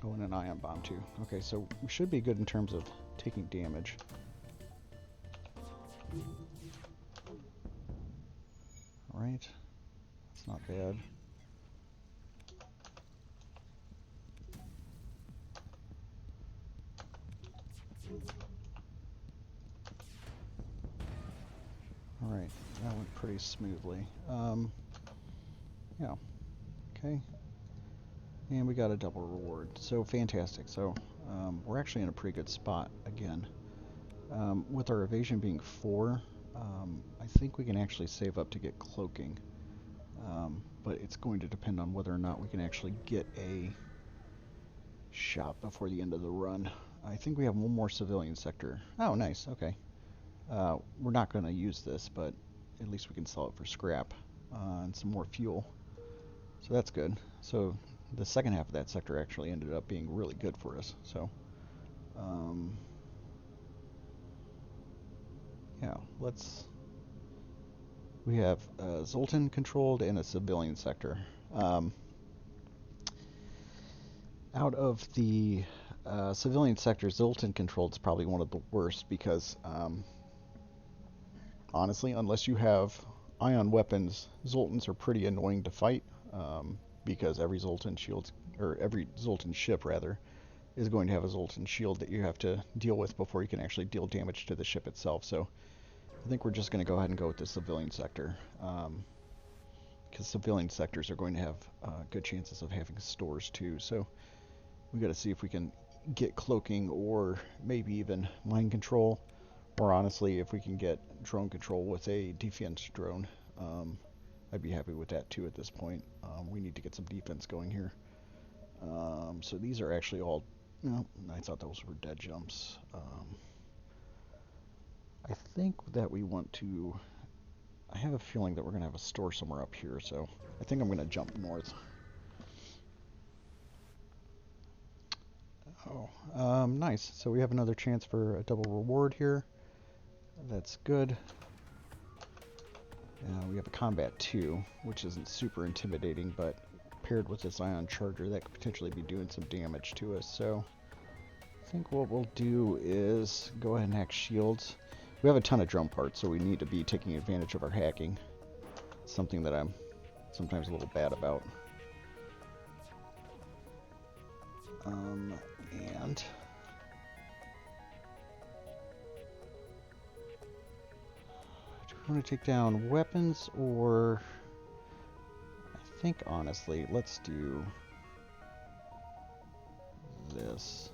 Oh, and an ion bomb too. Okay, so we should be good in terms of taking damage. Alright, that's not bad. Alright, that went pretty smoothly. Yeah, okay. And we got a double reward, so fantastic. So we're actually in a pretty good spot again. With our evasion being 4, I think we can actually save up to get cloaking. But it's going to depend on whether or not we can actually get a shot before the end of the run. I think we have one more civilian sector. Oh, nice, okay. We're not going to use this, but at least we can sell it for scrap and some more fuel. So that's good. So the second half of that sector actually ended up being really good for us. So, yeah, we have Zoltan controlled and a civilian sector. Out of the civilian sector, Zoltan controlled is probably one of the worst because, honestly, unless you have ion weapons, Zoltans are pretty annoying to fight. Because every Zoltan shield, or every Zoltan ship rather, is going to have a Zoltan shield that you have to deal with before you can actually deal damage to the ship itself. So I think we're just going to go ahead and go with the civilian sector, because civilian sectors are going to have good chances of having stores too. So we got to see if we can get cloaking or maybe even mind control. Or honestly, if we can get drone control with a defense drone, I'd be happy with that too at this point. We need to get some defense going here. So these are actually all, no, I thought those were dead jumps. I think that we want to, I have a feeling that we're going to have a store somewhere up here, so I think I'm going to jump north. Oh, nice. So we have another chance for a double reward here. That's good. We have a combat 2, which isn't super intimidating, but paired with this ion charger, that could potentially be doing some damage to us. So I think what we'll do is go ahead and hack shields. We have a ton of drum parts, so we need to be taking advantage of our hacking. Something that I'm sometimes a little bad about. And do we want to take down weapons, or I think honestly, let's do this.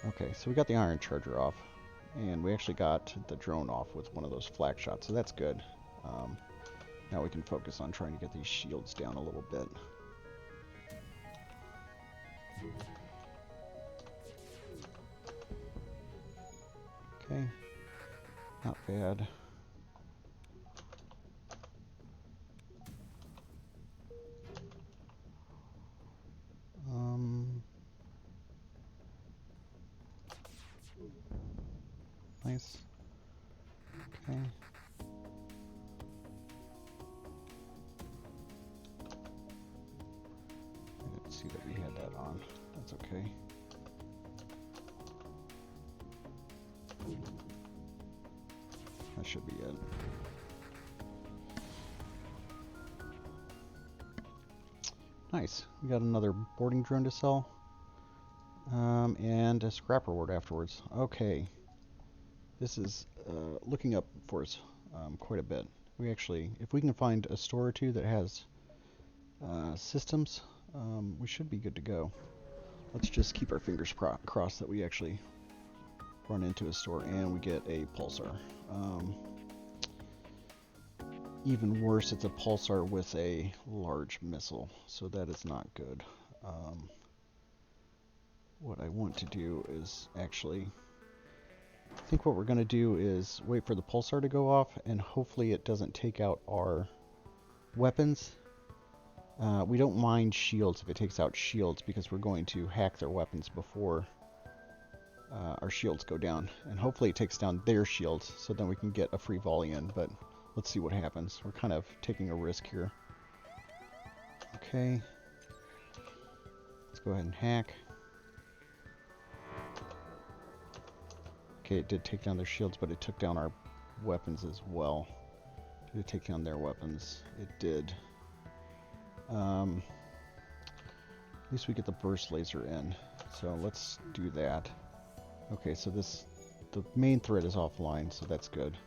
Okay, so we got the iron charger off, and we actually got the drone off with one of those flak shots, so that's good. Now we can focus on trying to get these shields down a little bit. Okay, not bad. Nice. Okay. I didn't see that we had that on. That's okay. That should be it. Nice. We got another boarding drone to sell. And a scrap reward afterwards. Okay. This is looking up for us quite a bit. We actually, if we can find a store or two that has systems, we should be good to go. Let's just keep our fingers crossed that we actually run into a store and we get a pulsar. Even worse, it's a pulsar with a large missile, so that is not good. What I want to do is actually, I think what we're going to do is wait for the pulsar to go off, and hopefully it doesn't take out our weapons. We don't mind shields if it takes out shields, because we're going to hack their weapons before our shields go down. And hopefully it takes down their shields, so then we can get a free volley in, but let's see what happens. We're kind of taking a risk here. Okay. Let's go ahead and hack. Okay, it did take down their shields, but it took down our weapons as well. Did it take down their weapons? It did. At least we get the burst laser in. So let's do that. Okay, so the main thread is offline, so that's good.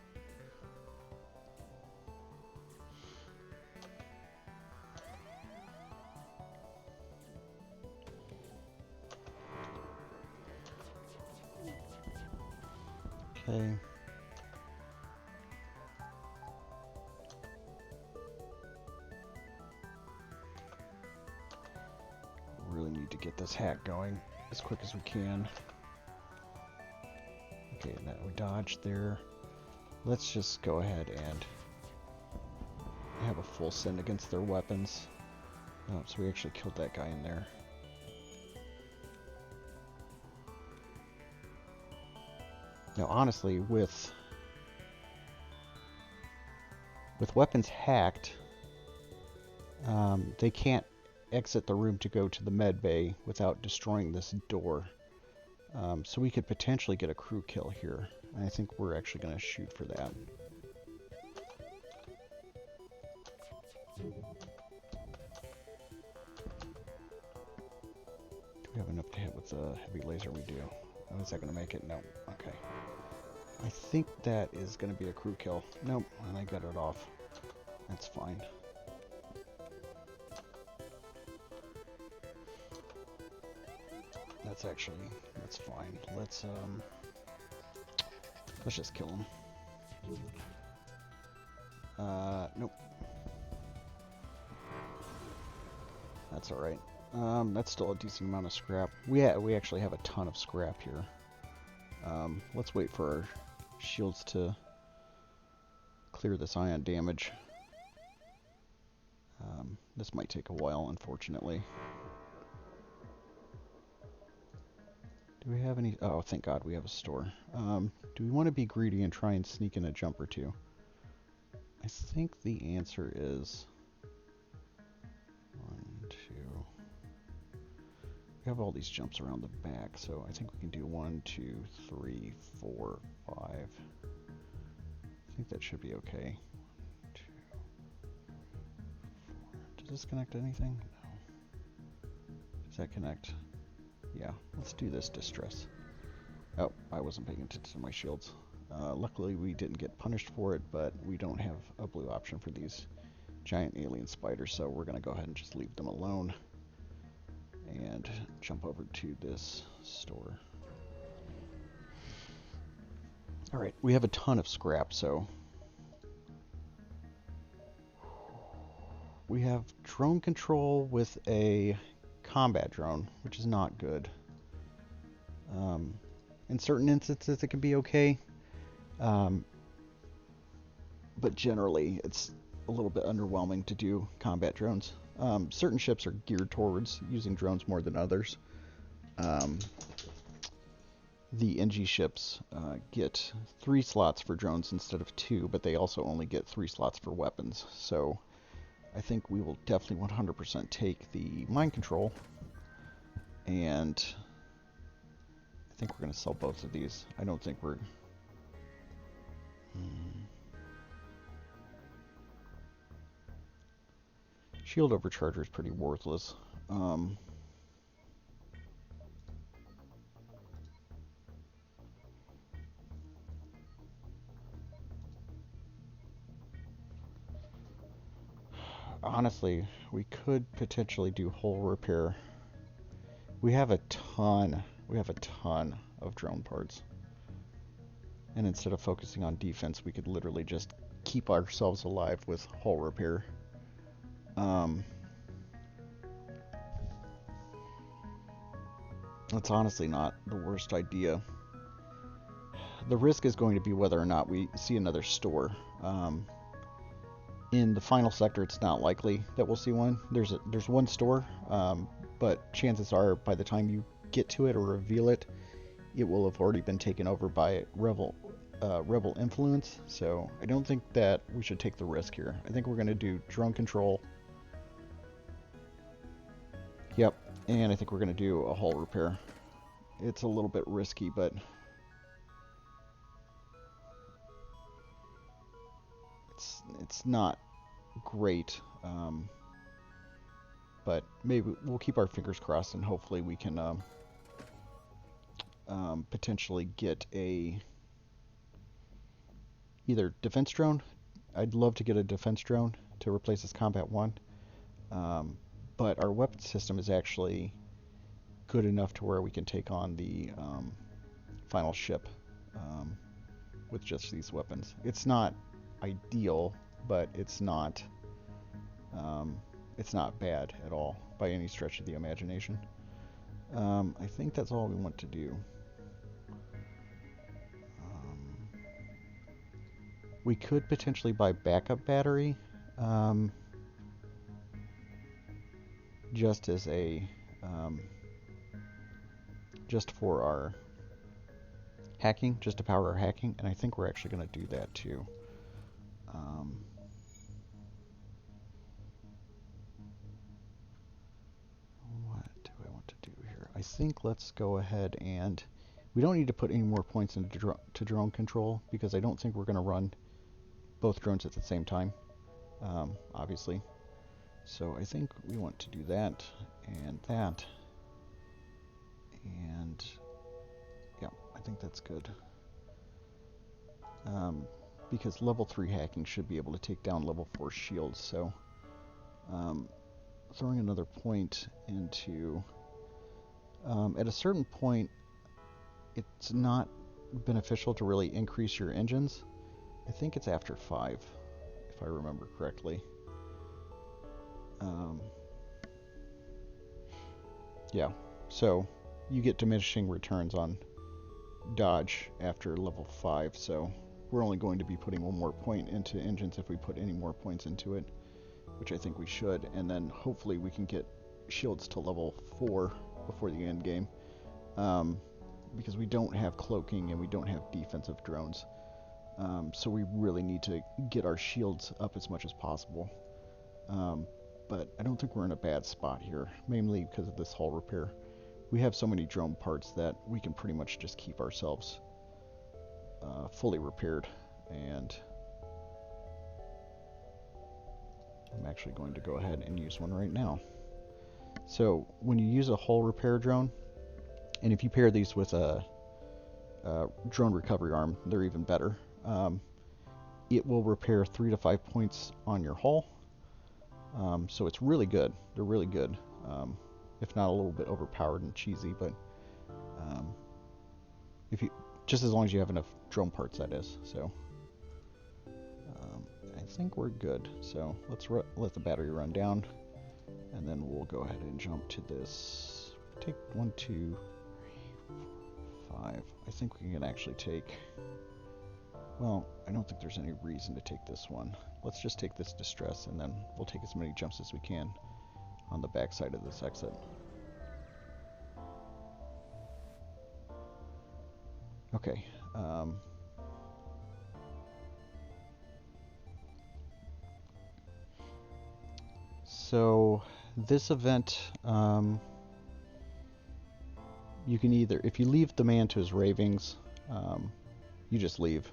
Okay. Really need to get this hack going as quick as we can. Okay, now we dodged there. Let's just go ahead and have a full send against their weapons. Oh, so we actually killed that guy in there. Now, honestly, with weapons hacked, they can't exit the room to go to the med bay without destroying this door. So we could potentially get a crew kill here. And I think we're actually going to shoot for that. Do we have enough to hit with the heavy laser? We do. Oh, is that going to make it? No. Okay. I think that is going to be a crew kill. Nope, and I got it off. That's fine. that's fine. Let's just kill him. Nope. That's all right. That's still a decent amount of scrap. We actually have a ton of scrap here. Let's wait for our shields to clear this ion damage. This might take a while, unfortunately. Do we have any? Oh, thank God we have a store. Do we want to be greedy and try and sneak in a jump or two? I think the answer is 1, 2. We have all these jumps around the back, so I think we can do 1, 2, 3, 4, 5. I think that should be okay. 1, 2, 4. Does this connect to anything? No. Does that connect? Yeah, let's do this distress. Oh, I wasn't paying attention to my shields. Luckily, we didn't get punished for it, but we don't have a blue option for these giant alien spiders, so we're going to go ahead and just leave them alone and jump over to this store. Alright, we have a ton of scrap, so we have drone control with a combat drone, which is not good. In certain instances, it can be okay. But generally, it's a little bit underwhelming to do combat drones. Certain ships are geared towards using drones more than others. The NG ships get 3 slots for drones instead of 2, but they also only get 3 slots for weapons. So I think we will definitely 100% take the mind control, and I think we're going to sell both of these. I don't think we're... Shield overcharger is pretty worthless. Honestly, we could potentially do hull repair. We have a ton of drone parts. And instead of focusing on defense, we could literally just keep ourselves alive with hull repair. That's honestly not the worst idea. The risk is going to be whether or not we see another store. In the final sector, it's not likely that we'll see one. There's one store, but chances are by the time you get to it or reveal it, it will have already been taken over by rebel influence. So I don't think that we should take the risk here. I think we're going to do drone control. Yep, and I think we're going to do a hull repair. It's a little bit risky, but it's not great. But maybe we'll keep our fingers crossed, and hopefully we can potentially get a either defense drone. I'd love to get a defense drone to replace this Combat 1. But our weapon system is actually good enough to where we can take on the final ship with just these weapons. It's not ideal, but it's not bad at all by any stretch of the imagination. I think that's all we want to do. We could potentially buy backup battery, just as a just for our hacking, just to power our hacking, and I think we're actually going to do that too. What do I want to do here? I think let's go ahead and we don't need to put any more points into drone control, because I don't think we're going to run both drones at the same time, obviously. So I think we want to do that and that. And yeah, I think that's good. Because level 3 hacking should be able to take down level 4 shields, so throwing another point into At a certain point, it's not beneficial to really increase your engines. I think it's after 5, if I remember correctly. Um, yeah, so you get diminishing returns on dodge after level 5, so we're only going to be putting 1 more point into engines if we put any more points into it, which I think we should, and then hopefully we can get shields to level 4 before the end game, because we don't have cloaking and we don't have defensive drones, so we really need to get our shields up as much as possible. But I don't think we're in a bad spot here, mainly because of this hull repair. We have so many drone parts that we can pretty much just keep ourselves fully repaired, and I'm actually going to go ahead and use one right now. So when you use a hull repair drone, and if you pair these with a drone recovery arm, they're even better. It will repair 3 to 5 points on your hull. So it's really good. They're really good. If not a little bit overpowered and cheesy, but if you just as long as you have enough drone parts, that is. So I think we're good. So let's let the battery run down, and then we'll go ahead and jump to this. Take 1, 2, 3, 4, 5. I think we can actually take. Well, I don't think there's any reason to take this one. Let's just take this distress, and then we'll take as many jumps as we can on the back side of this exit. Okay. So this event, you can either, if you leave the man to his ravings, you just leave.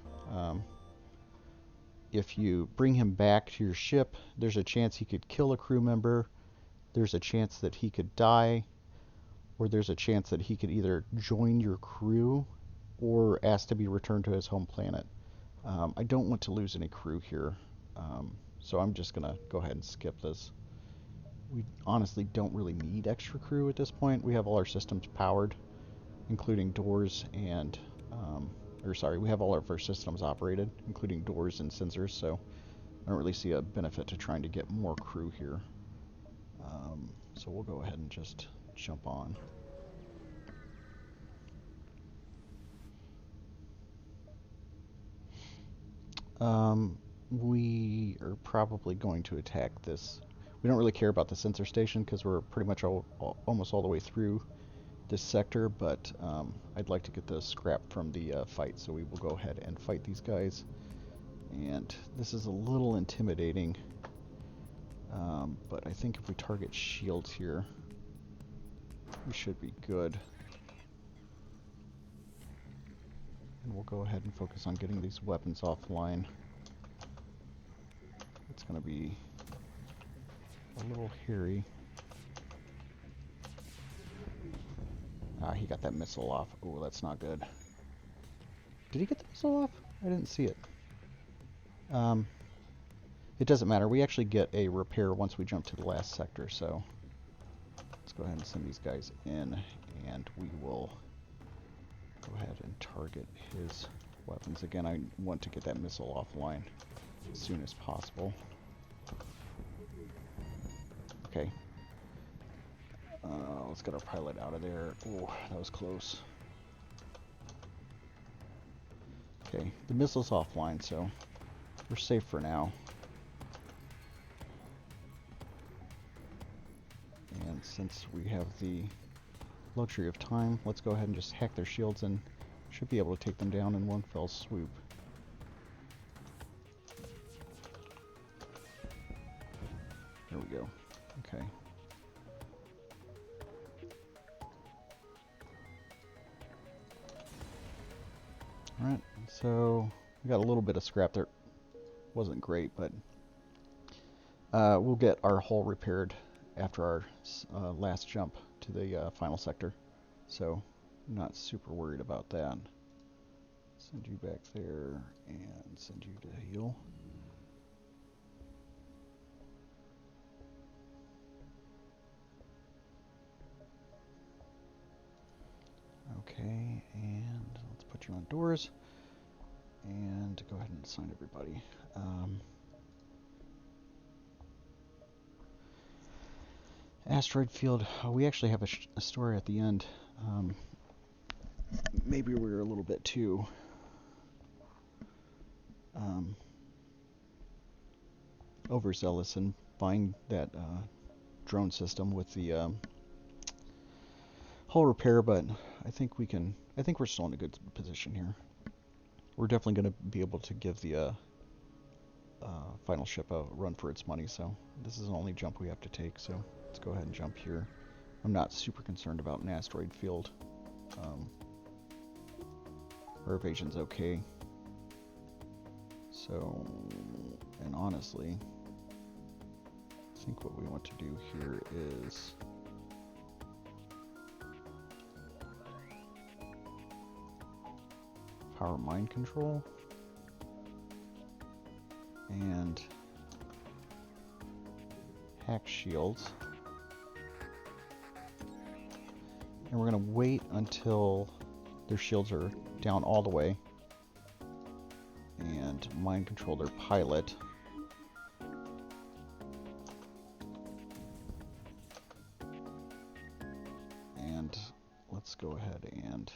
If you bring him back to your ship, there's a chance he could kill a crew member, there's a chance that he could die, or there's a chance that he could either join your crew or ask to be returned to his home planet. I don't want to lose any crew here, so I'm just going to go ahead and skip this. We honestly don't really need extra crew at this point. We have all our systems powered, including doors and, we have all of our systems operated, including doors and sensors, so I don't really see a benefit to trying to get more crew here. So we'll go ahead and just jump on. We are probably going to attack this. We don't really care about the sensor station because we're pretty much almost all the way through this sector, but I'd like to get the scrap from the fight, so we will go ahead and fight these guys. And this is a little intimidating, but I think if we target shields here, we should be good. And we'll go ahead and focus on getting these weapons offline. It's going to be a little hairy. Ah, he got that missile off. Oh, that's not good. Did he get the missile off? I didn't see it. It doesn't matter. We actually get a repair once we jump to the last sector, so let's go ahead and send these guys in, and we will go ahead and target his weapons. Again, I want to get that missile offline as soon as possible. Okay. Let's get our pilot out of there. Oh, that was close. Okay, the missile's offline, so we're safe for now. And since we have the luxury of time, let's go ahead and just hack their shields and should be able to take them down in one fell swoop. There we go. Okay. Alright, so we got a little bit of scrap there. Wasn't great, but we'll get our hull repaired after our last jump to the final sector. So I'm not super worried about that. Send you back there and send you to heal. put you on doors. And go ahead and assign everybody. Asteroid field. We actually have a story at the end. Maybe we were a little bit too overzealous in buying that drone system with the hull repair, but I think we can. I think we're still in a good position here. We're definitely going to be able to give the final ship a run for its money. So this is the only jump we have to take. So let's go ahead and jump here. I'm not super concerned about an asteroid field. Our evasion's okay. So, and honestly, I think what we want to do here is power mind control and hack shields. And we're going to wait until their shields are down all the way and mind control their pilot. And let's go ahead and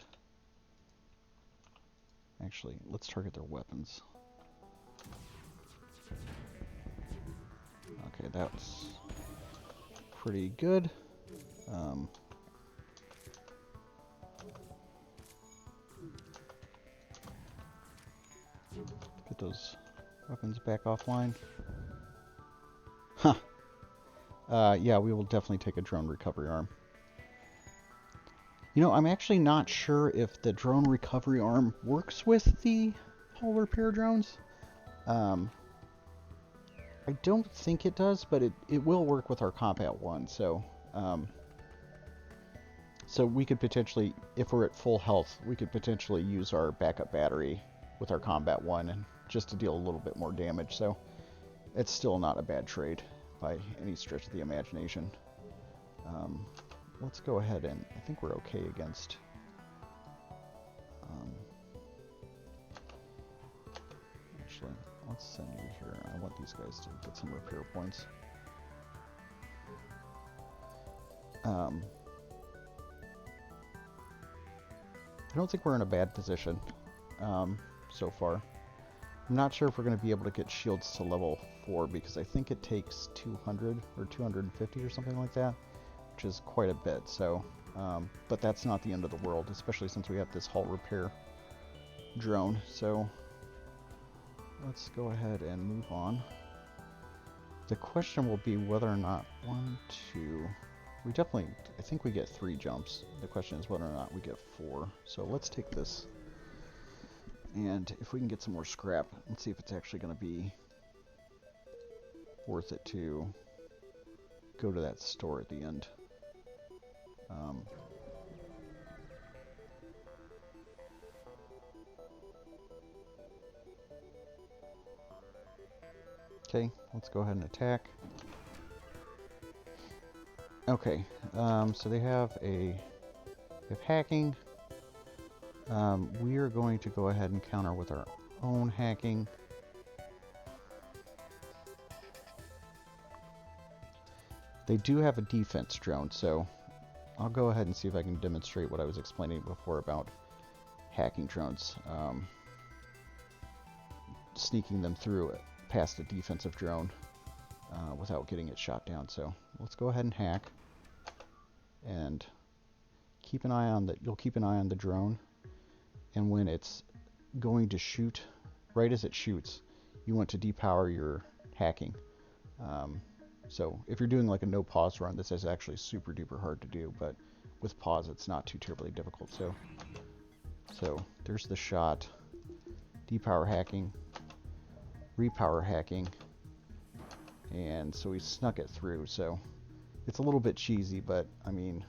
actually let's target their weapons. Okay, that's pretty good. Get those weapons back offline. Huh. Yeah, we will definitely take a drone recovery arm. You know, I'm actually not sure if the drone recovery arm works with the hull repair drones. I don't think it does, but it will work with our Combat 1. So, so we could potentially, if we're at full health, we could potentially use our backup battery with our Combat 1 and just to deal a little bit more damage. So it's still not a bad trade by any stretch of the imagination. Let's go ahead and I think we're okay against actually let's send you here. I want these guys to get some repair points. I don't think we're in a bad position so far. I'm not sure if we're going to be able to get shields to level 4 because I think it takes 200 or 250 or something like that, which is quite a bit. So, but that's not the end of the world, especially since we have this hull repair drone. So let's go ahead and move on. The question will be whether or not we definitely, I think we get 3 jumps. The question is whether or not we get 4. So let's take this. And if we can get some more scrap, let's see if it's actually going to be worth it to go to that store at the end. Okay, let's go ahead and attack. Okay, so they have hacking. We are going to go ahead and counter with our own hacking. They do have a defense drone, so I'll go ahead and see if I can demonstrate what I was explaining before about hacking drones. Sneaking them through past a defensive drone without getting it shot down. So let's go ahead and hack and keep an eye on you'll keep an eye on the drone. And when it's going to shoot, right as it shoots, you want to depower your hacking. So if you're doing like a no pause run, this is actually super duper hard to do, but with pause it's not too terribly difficult. So there's the shot, depower hacking, repower hacking, and so we snuck it through. So it's a little bit cheesy, but I mean,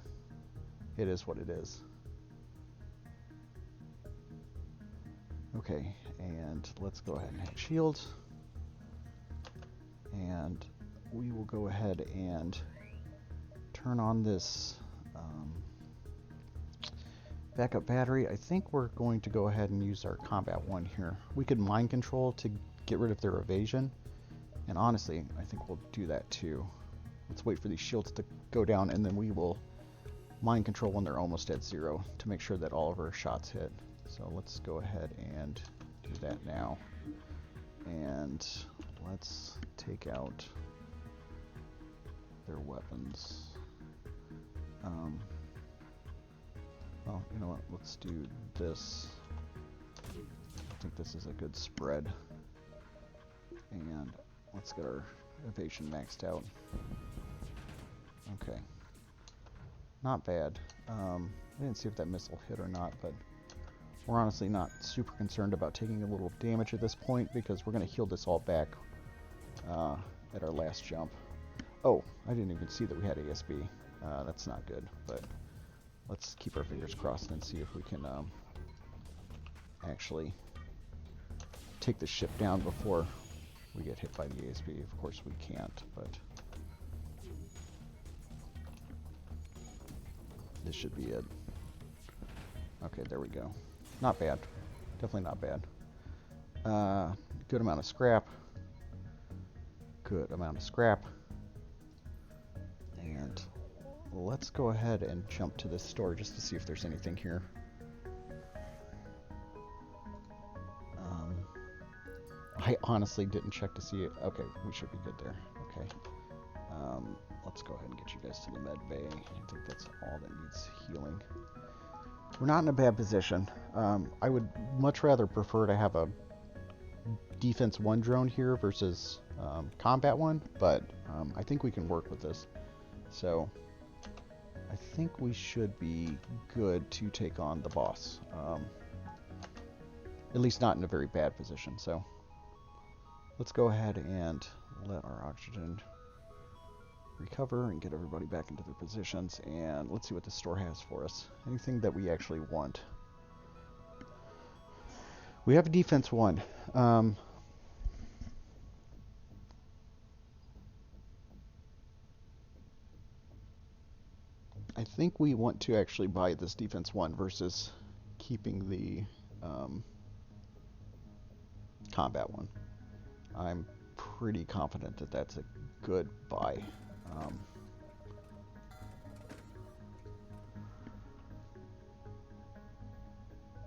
it is what it is. Okay, and let's go ahead and hit shields. And we will go ahead and turn on this backup battery. I think we're going to go ahead and use our combat one here. We could mind control to get rid of their evasion, and honestly, I think we'll do that too. Let's wait for these shields to go down, and then we will mind control when they're almost at 0 to make sure that all of our shots hit. So let's go ahead and do that now. And let's take out their weapons. Well, you know what? Let's do this. I think this is a good spread. And let's get our evasion maxed out. Okay. Not bad. I didn't see if that missile hit or not, but we're honestly not super concerned about taking a little damage at this point because we're going to heal this all back at our last jump. Oh, I didn't even see that we had ASB. That's not good, but let's keep our fingers crossed and see if we can actually take the ship down before we get hit by the ASB. Of course we can't, but this should be it. Okay, there we go. Not bad. Definitely not bad. Good amount of scrap. Good amount of scrap. And let's go ahead and jump to this store just to see if there's anything here. I honestly didn't check to see it. Okay, we should be good there. Okay. Let's go ahead and get you guys to the med bay. I think that's all that needs healing. We're not in a bad position. I would much rather prefer to have a defense 1 drone here versus combat 1, but I think we can work with this. So I think we should be good to take on the boss. At least not in a very bad position. So let's go ahead and let our oxygen recover and get everybody back into their positions, and let's see what the store has for us. Anything that we actually want. We have a defense 1. I think we want to actually buy this defense 1 versus keeping the combat 1. I'm pretty confident that that's a good buy.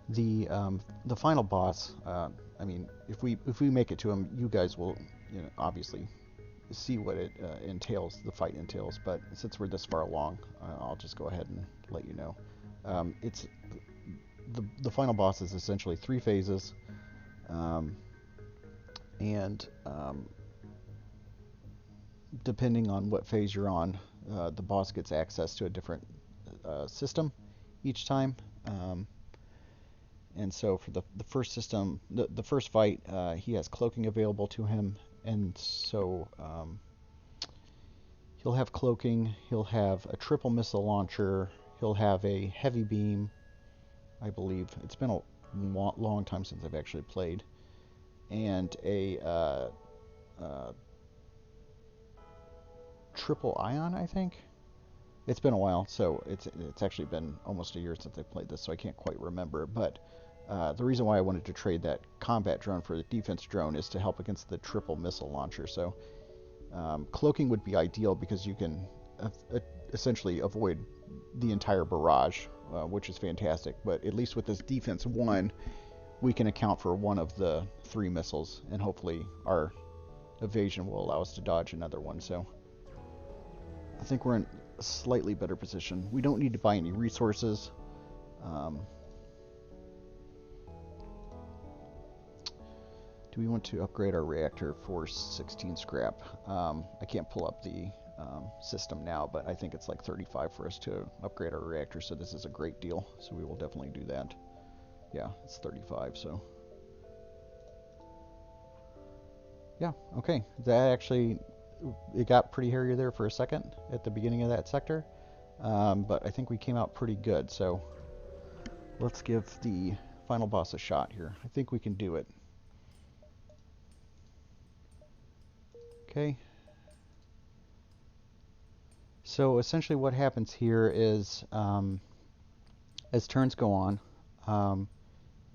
The final boss, I mean, if we make it to him, you guys will, you know, obviously see what it entails, the fight entails. But since we're this far along, I'll just go ahead and let you know. It's the final boss is essentially 3 phases, and depending on what phase you're on, the boss gets access to a different system each time. And so for the first system, the first fight, he has cloaking available to him, and so he'll have cloaking, he'll have a triple missile launcher, he'll have a heavy beam, I believe. It's been a long time since I've actually played, and a triple ion, I think. It's been a while, so it's actually been almost a year since I played this, so I can't quite remember. But the reason why I wanted to trade that combat drone for the defense drone is to help against the triple missile launcher. So cloaking would be ideal because you can essentially avoid the entire barrage, which is fantastic. But at least with this defense 1, we can account for one of the 3 missiles, and hopefully our evasion will allow us to dodge another one. So I think we're in a slightly better position. We don't need to buy any resources. Do we want to upgrade our reactor for 16 scrap? I can't pull up the system now, but I think it's like 35 for us to upgrade our reactor, so this is a great deal. So we will definitely do that. Yeah, it's 35, so. Yeah, okay. That actually, it got pretty hairy there for a second at the beginning of that sector, but I think we came out pretty good. So let's give the final boss a shot here. I think we can do it. Okay. So essentially what happens here is As turns go on, um,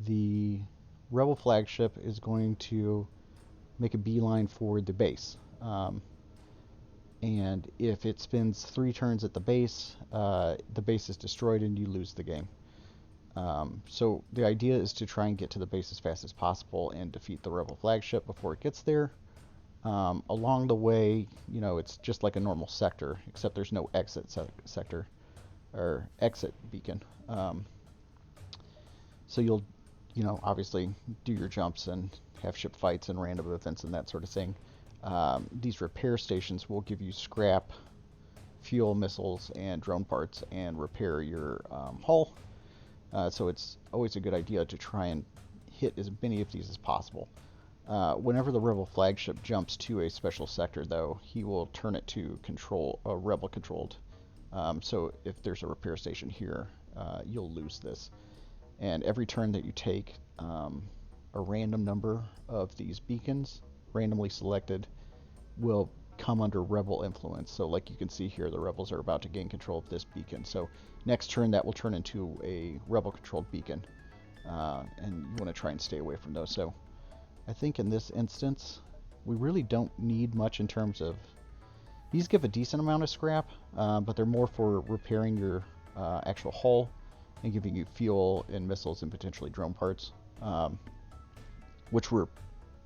the Rebel flagship is going to make a beeline for the base. And if it spends 3 turns at the base is destroyed and you lose the game. So the idea is to try and get to the base as fast as possible and defeat the Rebel flagship before it gets there. Along the way, it's just like a normal sector, except there's no exit sector or exit beacon. So you'll, obviously do your jumps and have ship fights and random events and that sort of thing. These repair stations will give you scrap, fuel, missiles, and drone parts and repair your hull. So it's always a good idea to try and hit as many of these as possible. Whenever the Rebel flagship jumps to a special sector, though, he will turn it to Rebel controlled. So if there's a repair station here, you'll lose this. And every turn that you take, a random number of these beacons, randomly selected, will come under Rebel influence. So like you can see here, the Rebels are about to gain control of this beacon. So next turn that will turn into a Rebel controlled beacon. And you want to try and stay away from those. So I think in this instance, we really don't need much in terms of... These give a decent amount of scrap, but they're more for repairing your actual hull and giving you fuel and missiles and potentially drone parts, which we're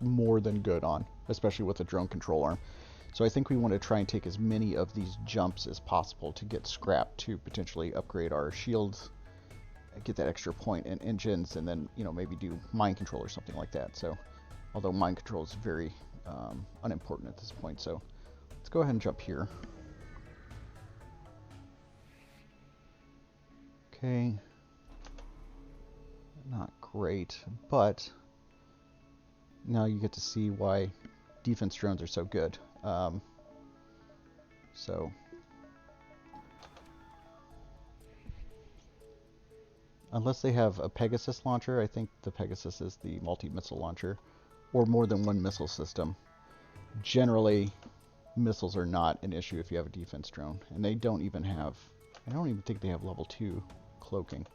more than good on, especially with the drone control arm. So I think we want to try and take as many of these jumps as possible to get scrap to potentially upgrade our shields, get that extra point in engines, and then maybe do mind control or something like that. So although mind control is very unimportant at this point, so let's go ahead and jump here. Okay, not great, but now you get to see why defense drones are so good. So unless they have a Pegasus launcher, I think the Pegasus is the multi-missile launcher, or more than one missile system. Generally, missiles are not an issue if you have a defense drone, and they don't even have, I don't even think they have level 2 cloaking.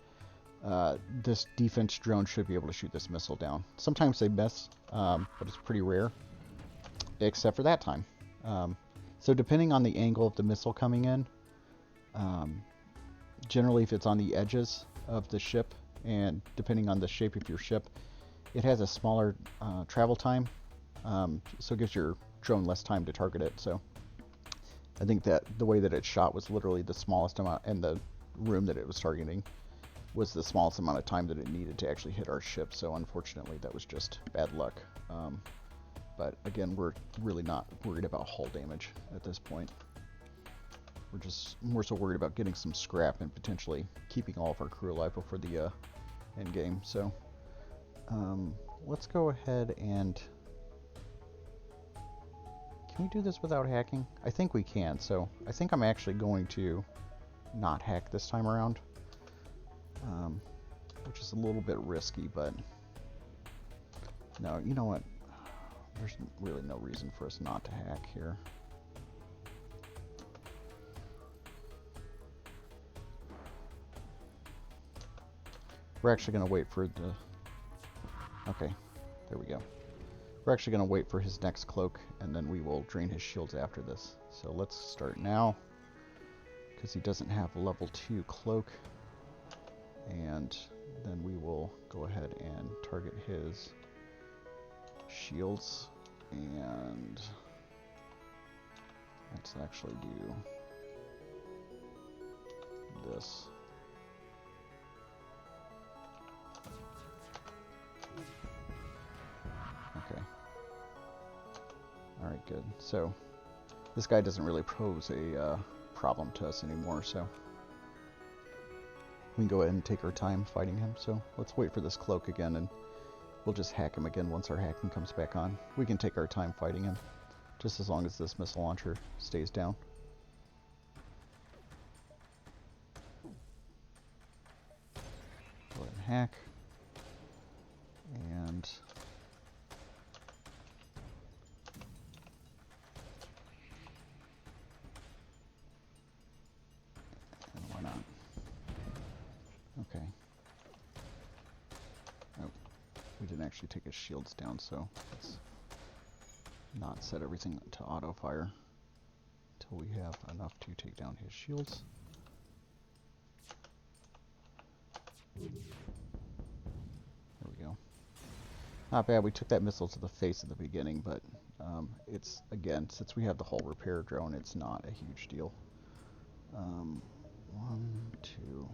This defense drone should be able to shoot this missile down. Sometimes they miss, but it's pretty rare, except for that time. So depending on the angle of the missile coming in, generally if it's on the edges of the ship, and depending on the shape of your ship, it has a smaller travel time, so it gives your drone less time to target it. So I think that the way that it shot was literally the smallest amount, and the room that it was targeting was the smallest amount of time that it needed to actually hit our ship. So unfortunately that was just bad luck. But again, we're really not worried about hull damage at this point. We're just more so worried about getting some scrap and potentially keeping all of our crew alive before the end game. So let's go ahead and... Can we do this without hacking? I think we can, so I think I'm actually going to not hack this time around, which is a little bit risky, but no, you know what? There's really no reason for us not to hack here. We're actually going to wait for the... Okay, there we go. We're actually going to wait for his next cloak, and then we will drain his shields after this. So let's start now, because he doesn't have a level 2 cloak. And then we will go ahead and target his shields, and let's actually do this. Okay. Alright, good. So this guy doesn't really pose a problem to us anymore, so we can go ahead and take our time fighting him. So let's wait for this cloak again, and we'll just hack him again once our hacking comes back on. We can take our time fighting him, just as long as this missile launcher stays down. Go ahead and hack. And why not? Okay. actually take his shields down, so let's not set everything to auto fire until we have enough to take down his shields. There we go. Not bad. We took that missile to the face at the beginning, but it's, again, since we have the hull repair drone, it's not a huge deal. 1, 2.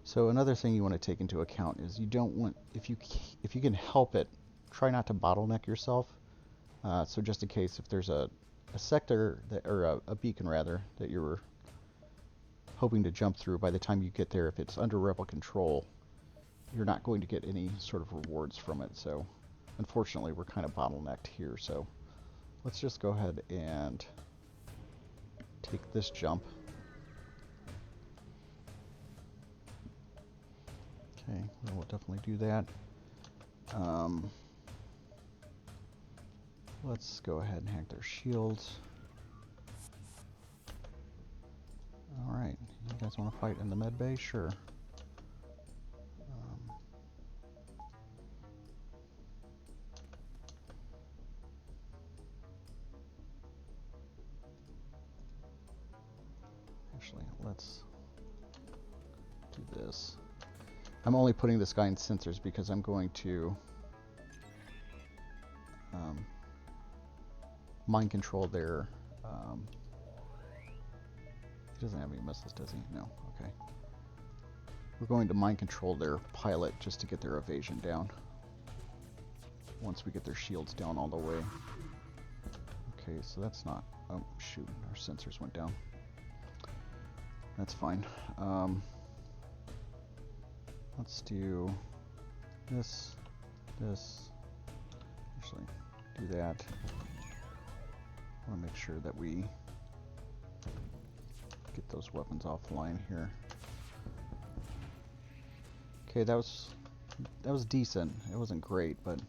So another thing you want to take into account is you don't want, if you can help it, try not to bottleneck yourself. So just in case if there's a sector that, or a beacon rather, that you're hoping to jump through, by the time you get there, if it's under rebel control, you're not going to get any sort of rewards from it. So unfortunately we're kind of bottlenecked here, so let's just go ahead and take this jump. Okay, we'll definitely do that. Let's go ahead and hack their shields. Alright, you guys want to fight in the med bay? Sure. Actually, let's do this. I'm only putting this guy in sensors because I'm going to mind control their... he doesn't have any missiles, does he? No. Okay. We're going to mind control their pilot just to get their evasion down. Once we get their shields down all the way. Okay, so that's not... Oh, shoot. Our sensors went down. That's fine. Let's do this, actually do that. I want to make sure that we get those weapons offline here. Okay, that was decent. It wasn't great, but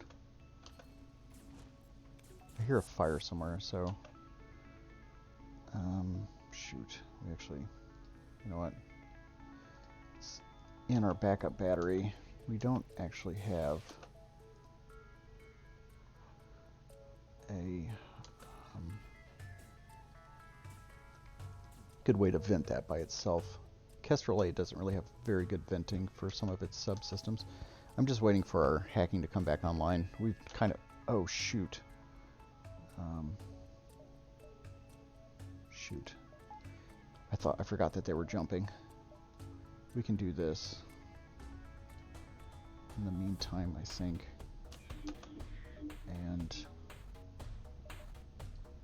I hear a fire somewhere, so shoot, we actually, you know what? In our backup battery, we don't actually have a good way to vent that by itself. Kestrel 8 doesn't really have very good venting for some of its subsystems. I'm just waiting for our hacking to come back online. We've kind of... Oh, shoot. Shoot. I forgot that they were jumping. We can do this. In the meantime, I think. And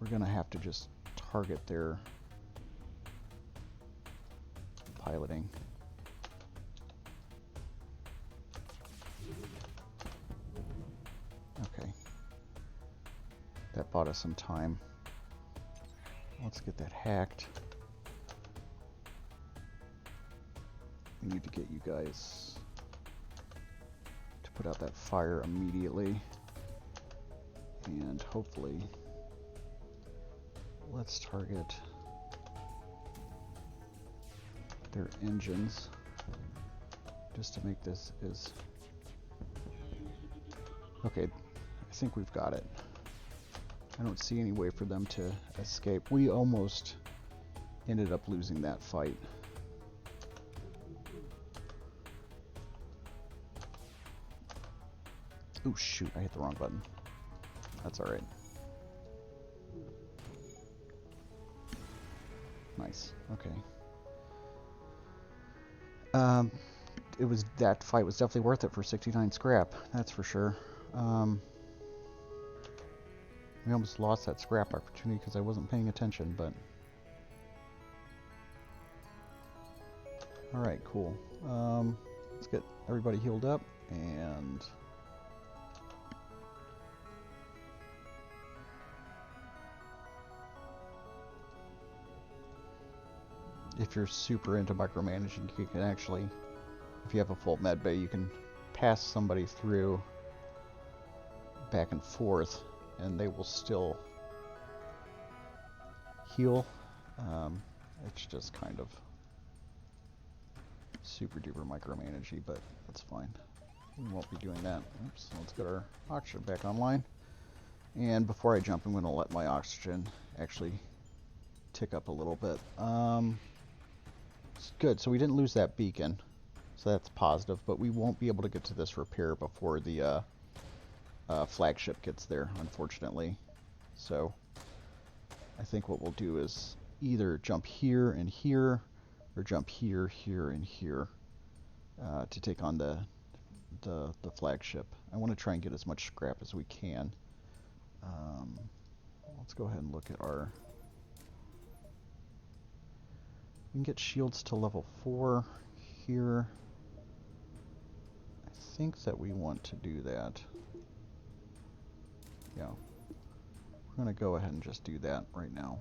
we're gonna have to just target their piloting. Okay. That bought us some time. Let's get that hacked. We need to get you guys to put out that fire immediately. And hopefully, let's target their engines just to make this as... Okay, I think we've got it. I don't see any way for them to escape. We almost ended up losing that fight. Oh shoot, I hit the wrong button. That's alright. Nice, okay. That fight was definitely worth it for 69 scrap, that's for sure. We almost lost that scrap opportunity because I wasn't paying attention, but... Alright, cool. Let's get everybody healed up, and... If you're super into micromanaging, you can actually, if you have a full med bay, you can pass somebody through back and forth, and they will still heal. It's just kind of super duper micromanagey, but that's fine. We won't be doing that. Oops, let's get our oxygen back online. And before I jump, I'm going to let my oxygen actually tick up a little bit. It's good, so we didn't lose that beacon, so that's positive, but we won't be able to get to this repair before the flagship gets there, unfortunately. So I think what we'll do is either jump here and here, or jump here, here, and here to take on the flagship. I want to try and get as much scrap as we can. Let's go ahead and look at our... We can get shields to level 4 here. I think that we want to do that. Yeah. We're going to go ahead and just do that right now.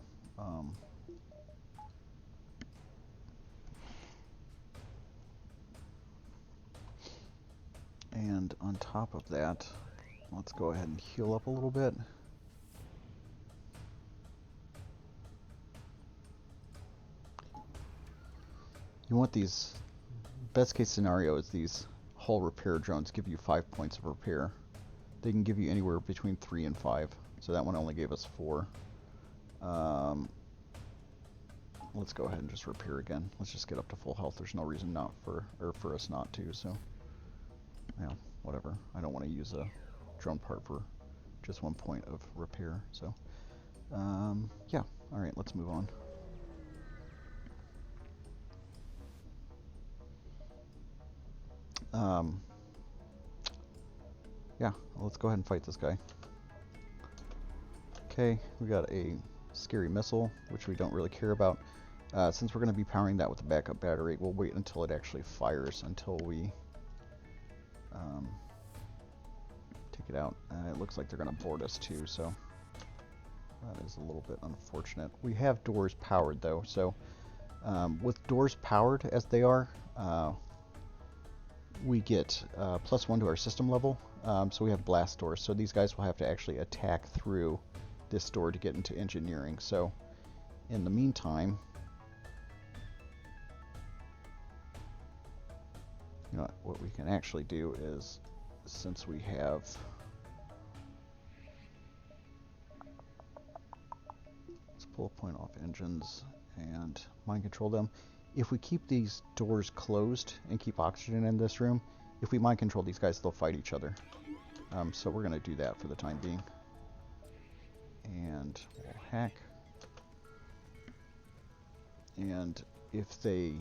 And on top of that, let's go ahead and heal up a little bit. You want these, best case scenario is these hull repair drones give you 5 points of repair. They can give you anywhere between 3 and 5. So that one only gave us 4. Let's go ahead and just repair again. Let's just get up to full health. There's no reason not for us not to, so yeah, whatever. I don't want to use a drone part for just 1 point of repair, so yeah, alright, let's move on. Yeah, let's go ahead and fight this guy. Okay, we got a scary missile, which we don't really care about. Since we're going to be powering that with a backup battery, we'll wait until it actually fires until we take it out. It looks like they're going to board us too, so that is a little bit unfortunate. We have doors powered though, so with doors powered as they are, we get +1 to our system level, so we have blast doors. So these guys will have to actually attack through this door to get into engineering. So in the meantime, you know what we can actually do is, since we have let's pull a point off engines and mind control them. If we keep these doors closed and keep oxygen in this room, if we mind control these guys, they'll fight each other. So we're going to do that for the time being. And we'll hack. And if they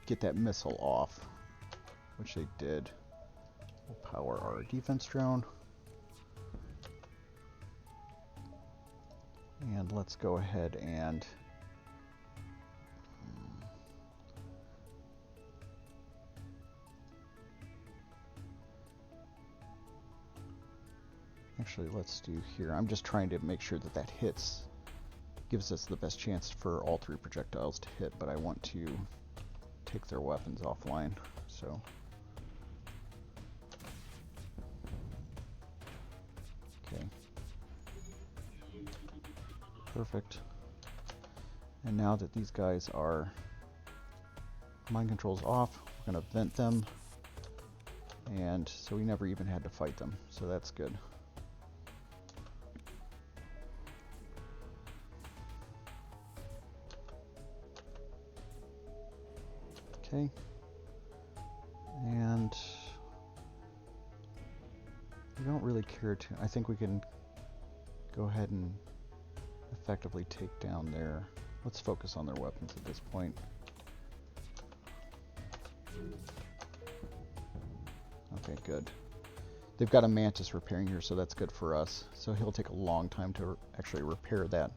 get that missile off, which they did, we'll power our defense drone. And let's go ahead and actually, let's do here. I'm just trying to make sure that that hits, gives us the best chance for all 3 projectiles to hit, but I want to take their weapons offline, so. Okay. Perfect. And now that these guys are mind controls off, we're going to vent them, and so we never even had to fight them, so that's good. Okay, and we don't really care to, I think we can go ahead and effectively take down their, let's focus on their weapons at this point. Okay, good. They've got a Mantis repairing here, so that's good for us. So he'll take a long time to actually repair that.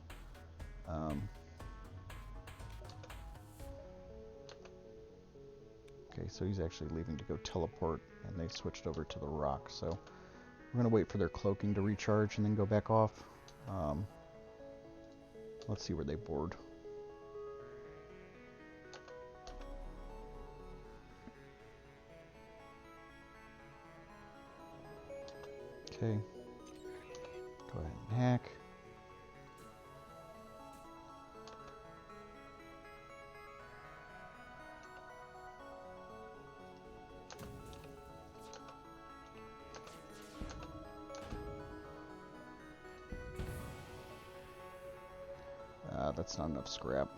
Okay, so he's actually leaving to go teleport, and they switched over to the rock. So we're going to wait for their cloaking to recharge and then go back off. Let's see where they board. Okay. Go ahead and hack. that's not enough scrap.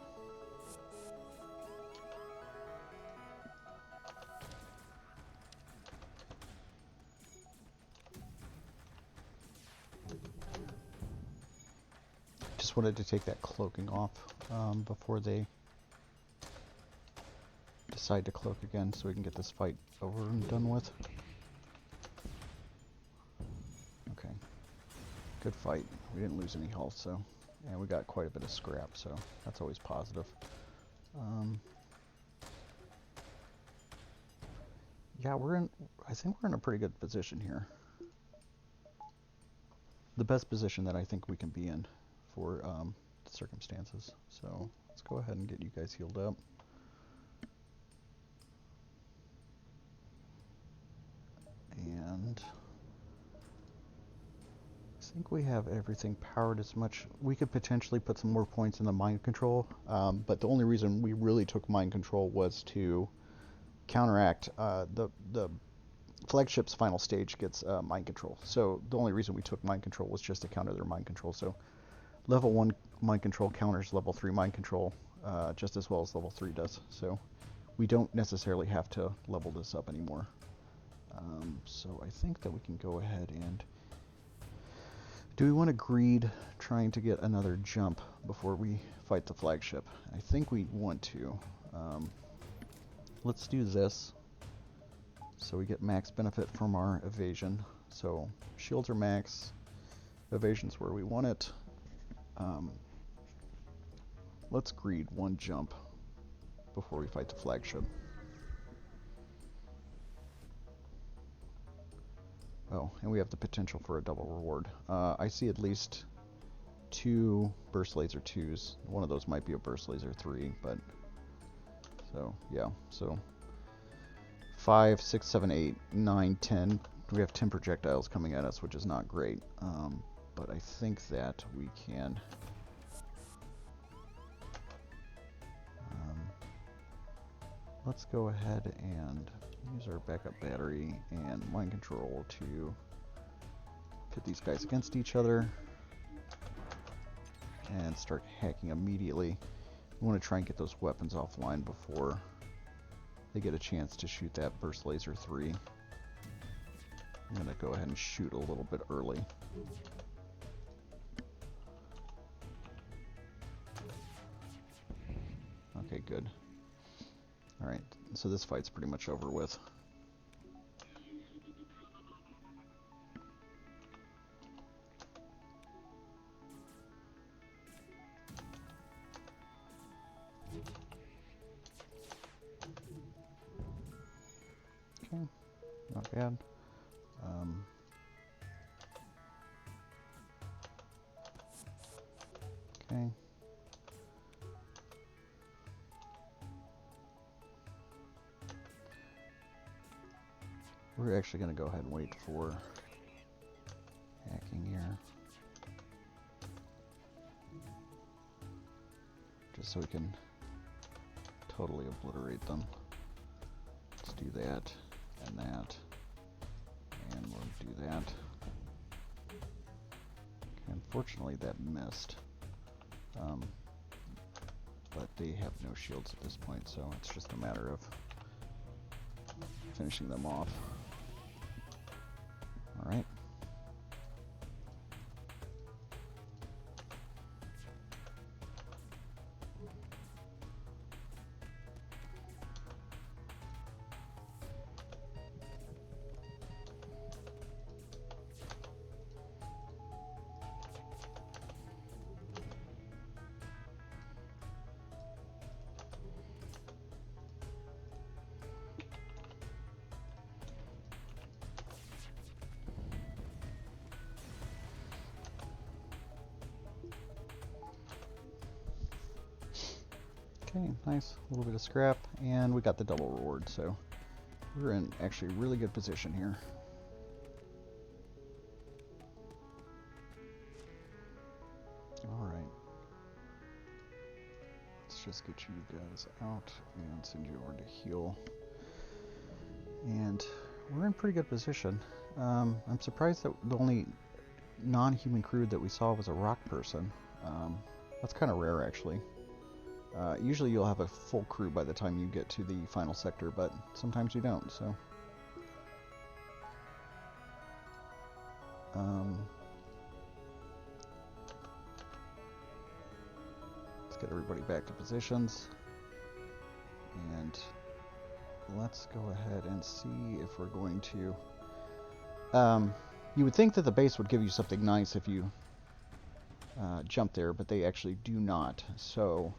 Just wanted to take that cloaking off before they decide to cloak again, so we can get this fight over and done with. Okay, good fight. We didn't lose any health, so, and we got quite a bit of scrap, so that's always positive. Yeah, I think we're in a pretty good position here. The best position that I think we can be in for the circumstances. So let's go ahead and get you guys healed up. And I think we have everything powered as much. We could potentially put some more points in the mind control, but the only reason we really took mind control was to counteract the flagship's final stage gets mind control. So the only reason we took mind control was just to counter their mind control. So level 1 mind control counters level 3 mind control just as well as level 3 does. So we don't necessarily have to level this up anymore. So I think that we can go ahead and... Do we want to greed trying to get another jump before we fight the flagship? I think we want to. Let's do this. So we get max benefit from our evasion. So shields are max, evasion's where we want it. Let's greed one jump before we fight the flagship. Oh, and we have the potential for a double reward. I see at least 2 burst laser 2s. One of those might be a burst laser 3, but so yeah, so 5, 6, 7, 8, 9, 10. We have 10 projectiles coming at us, which is not great. But I think that we can... let's go ahead and use our backup battery and mind control to pit these guys against each other and start hacking immediately. We want to try and get those weapons offline before they get a chance to shoot that burst laser 3. I'm going to go ahead and shoot a little bit early. Okay, good. Alright, so this fight's pretty much over with. Okay, not bad. Okay. We're actually going to go ahead and wait for hacking here. Just so we can totally obliterate them. Let's do that, and that, and we'll do that. Okay, unfortunately that missed. But they have no shields at this point, so it's just a matter of finishing them off. Alright. Okay, nice. A little bit of scrap, and we got the double reward, so we're in actually really good position here. Alright. Let's just get you guys out and send you over to heal. And we're in pretty good position. I'm surprised that the only non-human crew that we saw was a rock person. That's kind of rare, actually. Usually you'll have a full crew by the time you get to the final sector, but sometimes you don't, so... let's get everybody back to positions. And let's go ahead and see if we're going to... you would think that the base would give you something nice if you jump there, but they actually do not. So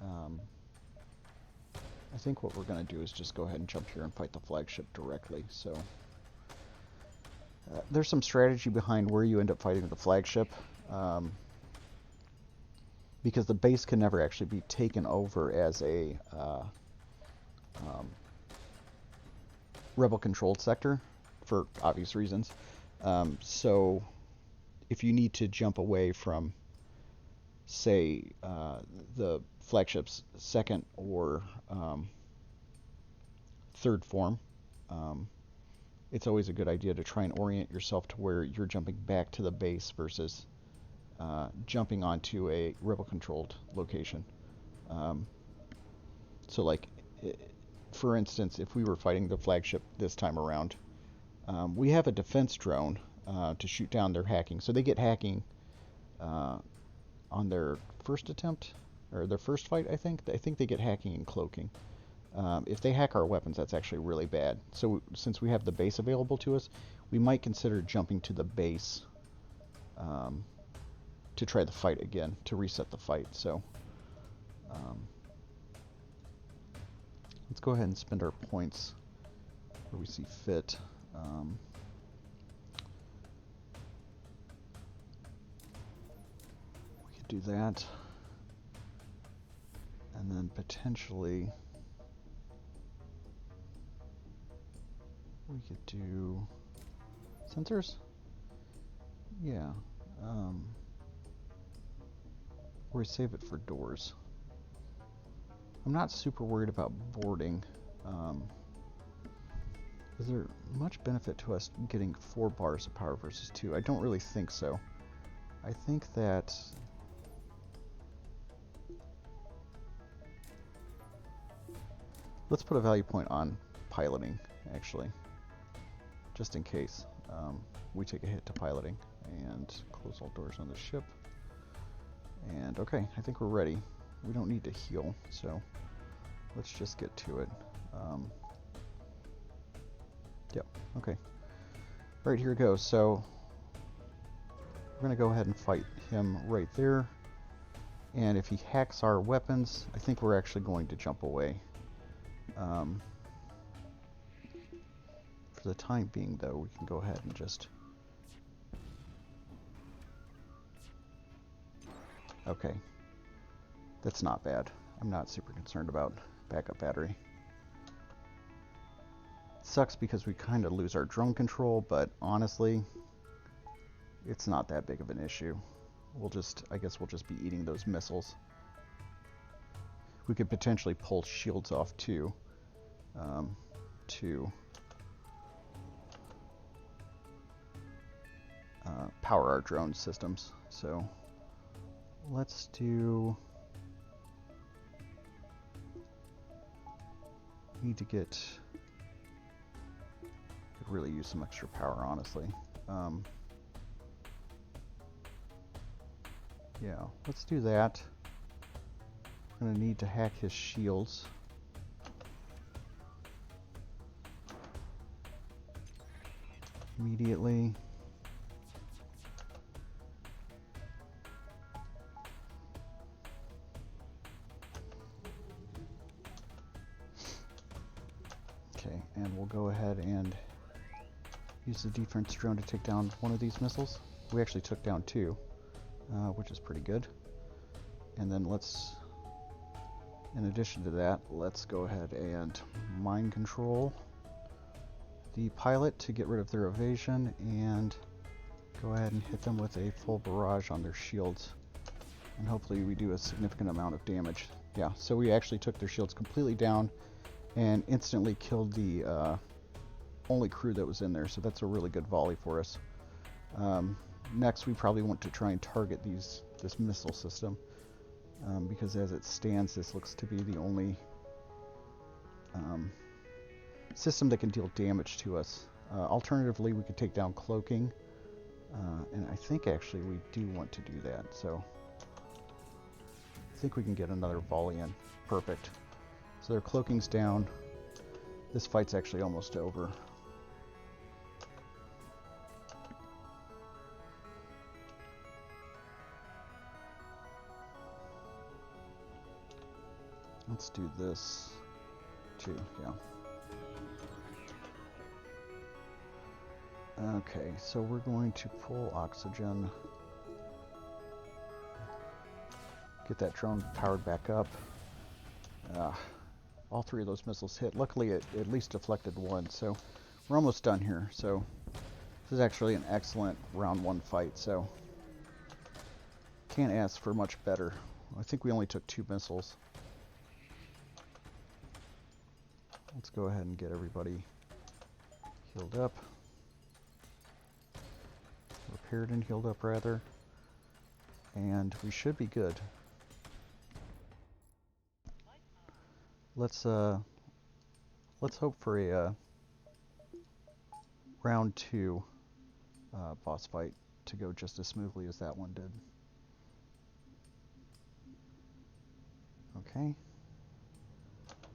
I think what we're going to do is just go ahead and jump here and fight the flagship directly. So there's some strategy behind where you end up fighting the flagship, because the base can never actually be taken over as a rebel-controlled sector, for obvious reasons. So if you need to jump away from, say, the flagship's second or third form, it's always a good idea to try and orient yourself to where you're jumping back to the base versus jumping onto a rebel-controlled location. So, like, for instance, if we were fighting the flagship this time around, we have a defense drone to shoot down their hacking. So they get hacking on their first attempt, or their first fight, I think. I think they get hacking and cloaking. If they hack our weapons, that's actually really bad. So since we have the base available to us, we might consider jumping to the base to try the fight again, to reset the fight. So let's go ahead and spend our points where we see fit. We could do that. And then potentially we could do sensors? Yeah. Or we save it for doors. I'm not super worried about boarding. Is there much benefit to us getting 4 bars of power versus 2? I don't really think so. I think that let's put a value point on piloting, actually, just in case we take a hit to piloting. And close all doors on the ship. And okay, I think we're ready. We don't need to heal, so let's just get to it. Yep, okay. Alright, here it goes. So we're going to go ahead and fight him right there. And if he hacks our weapons, I think we're actually going to jump away. For the time being, though, we can go ahead and just... Okay. That's not bad. I'm not super concerned about backup battery. Sucks because we kind of lose our drone control, but honestly, it's not that big of an issue. I guess we'll just be eating those missiles. We could potentially pull shields off too, to power our drone systems. So let's do... Need to get... Could really use some extra power, honestly. Yeah, let's do that. We're going to need to hack his shields. Immediately. Okay, and we'll go ahead and use the defense drone to take down one of these missiles. We actually took down 2, which is pretty good. And then let's, in addition to that, let's go ahead and mind control the pilot to get rid of their evasion and go ahead and hit them with a full barrage on their shields. And hopefully we do a significant amount of damage. Yeah, so we actually took their shields completely down and instantly killed the only crew that was in there, so that's a really good volley for us. next we probably want to try and target this missile system, because as it stands, this looks to be the only system that can deal damage to us. Alternatively, we could take down cloaking, and I think actually we do want to do that, so I think we can get another volley in. Perfect. So their cloaking's down. This fight's actually almost over. Let's do this too, yeah. Okay, so we're going to pull oxygen. Get that drone powered back up. All three of those missiles hit. Luckily, it at least deflected one, so we're almost done here. So this is actually an excellent round one fight, so can't ask for much better. I think we only took 2 missiles. Let's go ahead and get everybody healed up. Repaired and healed up, rather. And we should be good. Let's hope for a round 2 boss fight to go just as smoothly as that one did. Okay.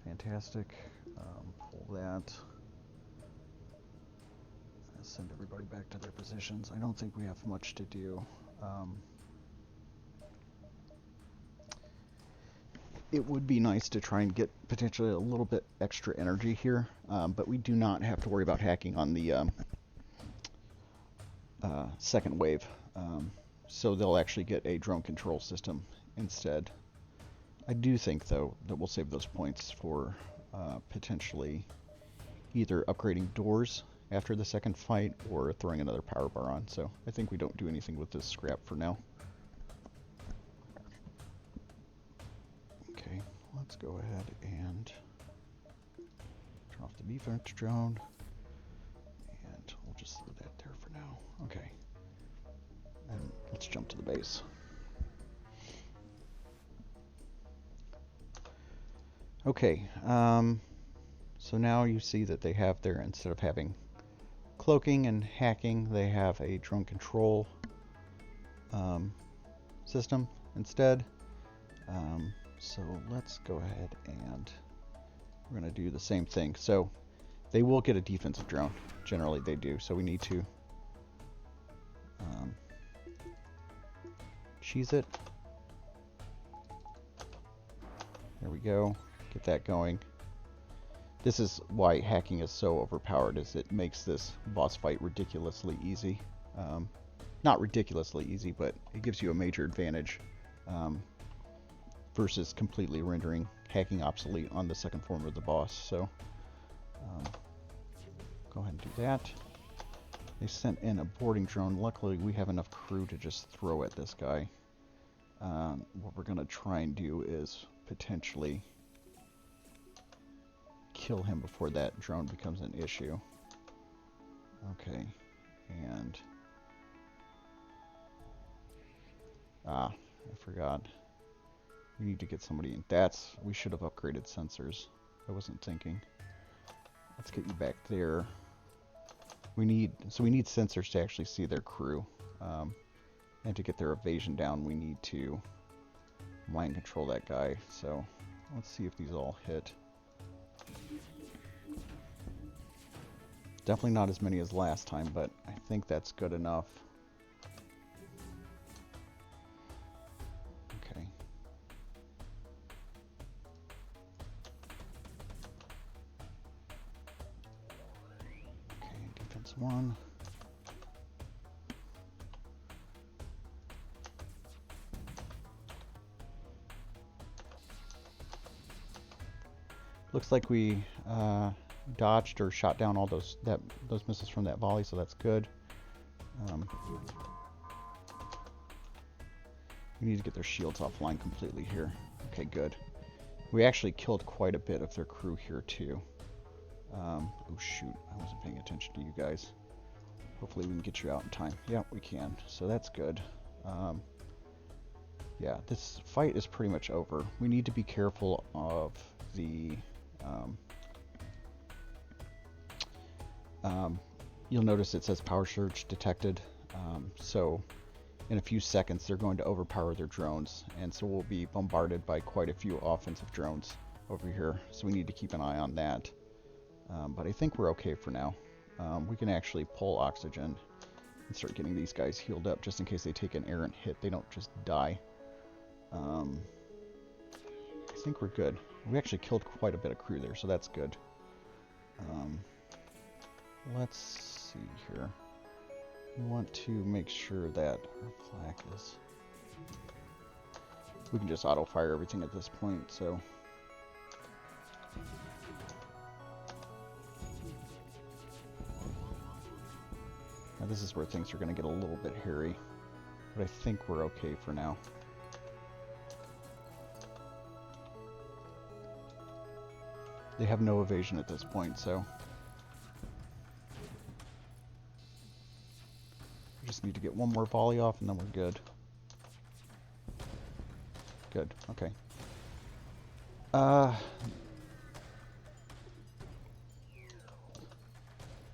Fantastic. Pull that. Send everybody back to their positions. I don't think we have much to do. It would be nice to try and get potentially a little bit extra energy here, but we do not have to worry about hacking on the second wave. So they'll actually get a drone control system instead. I do think, though, that we'll save those points for potentially either upgrading doors after the second fight or throwing another power bar on. So I think we don't do anything with this scrap for now. Okay, let's go ahead and turn off the defense drone. And we'll just leave that there for now. Okay. And let's jump to the base. Okay, so now you see that they have their, instead of having cloaking and hacking, they have a drone control system instead. So let's go ahead and we're going to do the same thing. So they will get a defensive drone. Generally they do. So we need to cheese it. There we go. Get that going. This is why hacking is so overpowered, is it makes this boss fight ridiculously easy. Not ridiculously easy, but it gives you a major advantage versus completely rendering hacking obsolete on the second form of the boss. So go ahead and do that. They sent in a boarding drone. Luckily we have enough crew to just throw at this guy. What we're going to try and do is potentially kill him before that drone becomes an issue. Okay, and I forgot. We need to get somebody in. We should have upgraded sensors. I wasn't thinking. Let's get you back there. We need sensors to actually see their crew. And to get their evasion down, we need to mind control that guy. So let's see if these all hit. Definitely not as many as last time, but I think that's good enough. Okay. Okay, defense 1. Looks like we dodged or shot down all those missiles from that volley, so that's good. We need to get their shields offline completely here. Okay, good. We actually killed quite a bit of their crew here too. Oh shoot, I wasn't paying attention to you guys. Hopefully we can get you out in time. Yeah, we can. So that's good. Yeah, this fight is pretty much over. We need to be careful of the... you'll notice it says power surge detected. So in a few seconds they're going to overpower their drones, and so we'll be bombarded by quite a few offensive drones over here. So we need to keep an eye on that. But I think we're okay for now. We can actually pull oxygen and start getting these guys healed up just in case they take an errant hit. They don't just die. I think we're good. We actually killed quite a bit of crew there, so that's good. Let's see here. We want to make sure that our flak is... We can just auto-fire everything at this point, so... Now this is where things are going to get a little bit hairy, but I think we're okay for now. They have no evasion at this point, so... We just need to get one more volley off and then we're good. Good, okay.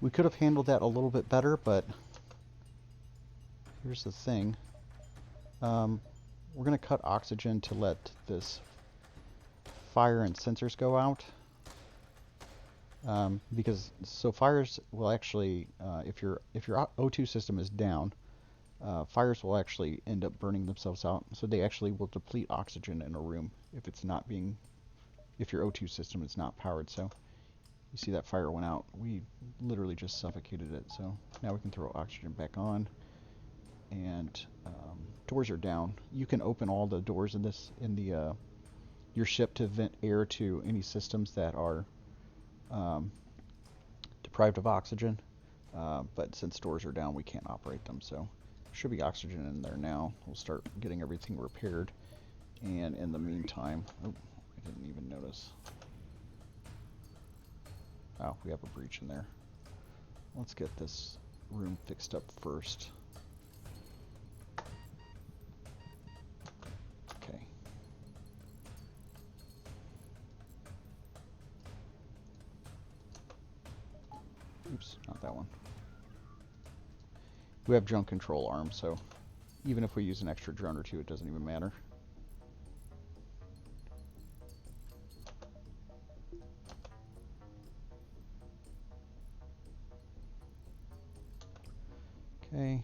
We could have handled that a little bit better, but here's the thing. We're going to cut oxygen to let this fire and sensors go out. Because so fires will actually, if your O2 system is down, fires will actually end up burning themselves out. So they actually will deplete oxygen in a room if it's not being, if your O2 system is not powered. So you see that fire went out. We literally just suffocated it. So now we can throw oxygen back on, and doors are down. You can open all the doors in this your ship to vent air to any systems that are deprived of oxygen, but since doors are down we can't operate them, so should be oxygen in there now. We'll start getting everything repaired, and in the meantime, oh, I didn't even notice. Oh, we have a breach in there. Let's get this room fixed up first. Okay. Oops, not that one. We have drone control arms, so even if we use an extra drone or two, it doesn't even matter. Okay.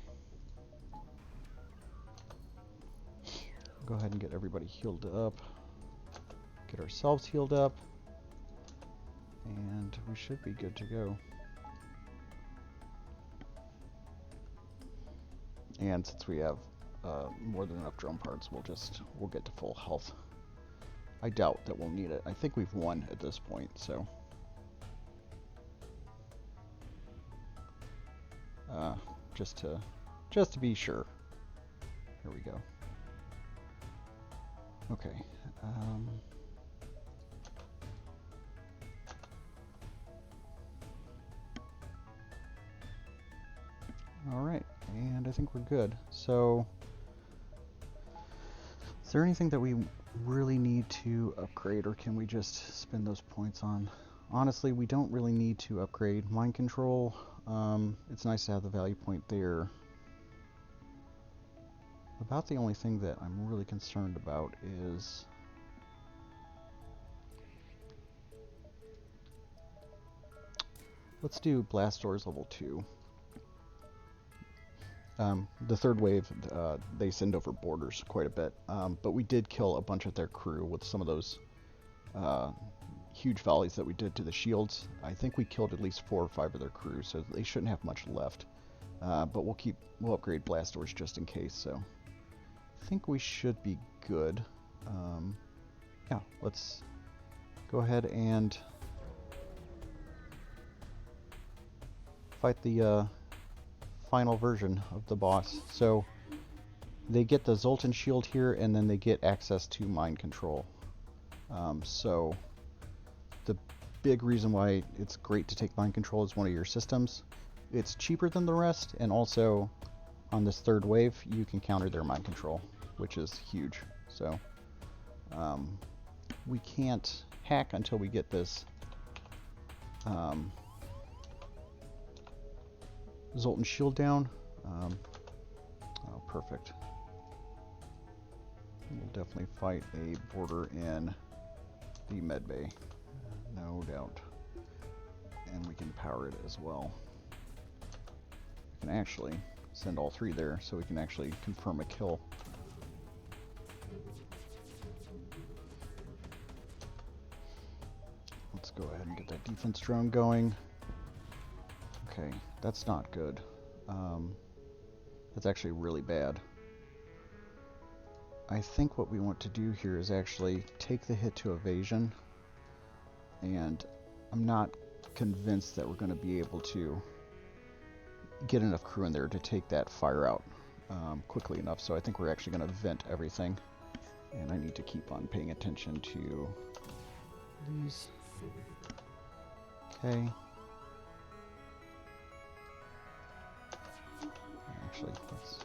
Go ahead and get everybody healed up. Get ourselves healed up. And we should be good to go. And since we have more than enough drone parts, we'll get to full health. I doubt that we'll need it. I think we've won at this point, so. Just to be sure. Here we go. Okay. All right, and I think we're good. So, is there anything that we really need to upgrade, or can we just spend those points on? Honestly, we don't really need to upgrade mind control. It's nice to have the value point there. About the only thing that I'm really concerned about is let's do blast doors level 2. The third wave, they send over borders quite a bit, but we did kill a bunch of their crew with some of those huge volleys that we did to the shields. I think we killed at least 4 or 5 of their crew, so they shouldn't have much left. But we'll upgrade blast doors just in case. So I think we should be good. Yeah, let's go ahead and fight the final version of the boss. So they get the Zoltan shield here, and then they get access to mind control. So the big reason why it's great to take mind control as one of your systems, it's cheaper than the rest, and also on this third wave, you can counter their mind control, which is huge. So we can't hack until we get this Zoltan shield down. Oh, perfect. We'll definitely fight a border in the medbay, no doubt. And we can power it as well. We can actually send all three there so we can actually confirm a kill. Let's go ahead and get that defense drone going. Okay, that's not good. That's actually really bad. I think what we want to do here is actually take the hit to evasion, and I'm not convinced that we're going to be able to get enough crew in there to take that fire out quickly enough, so I think we're actually going to vent everything, and I need to keep on paying attention to these. Okay. Actually, let's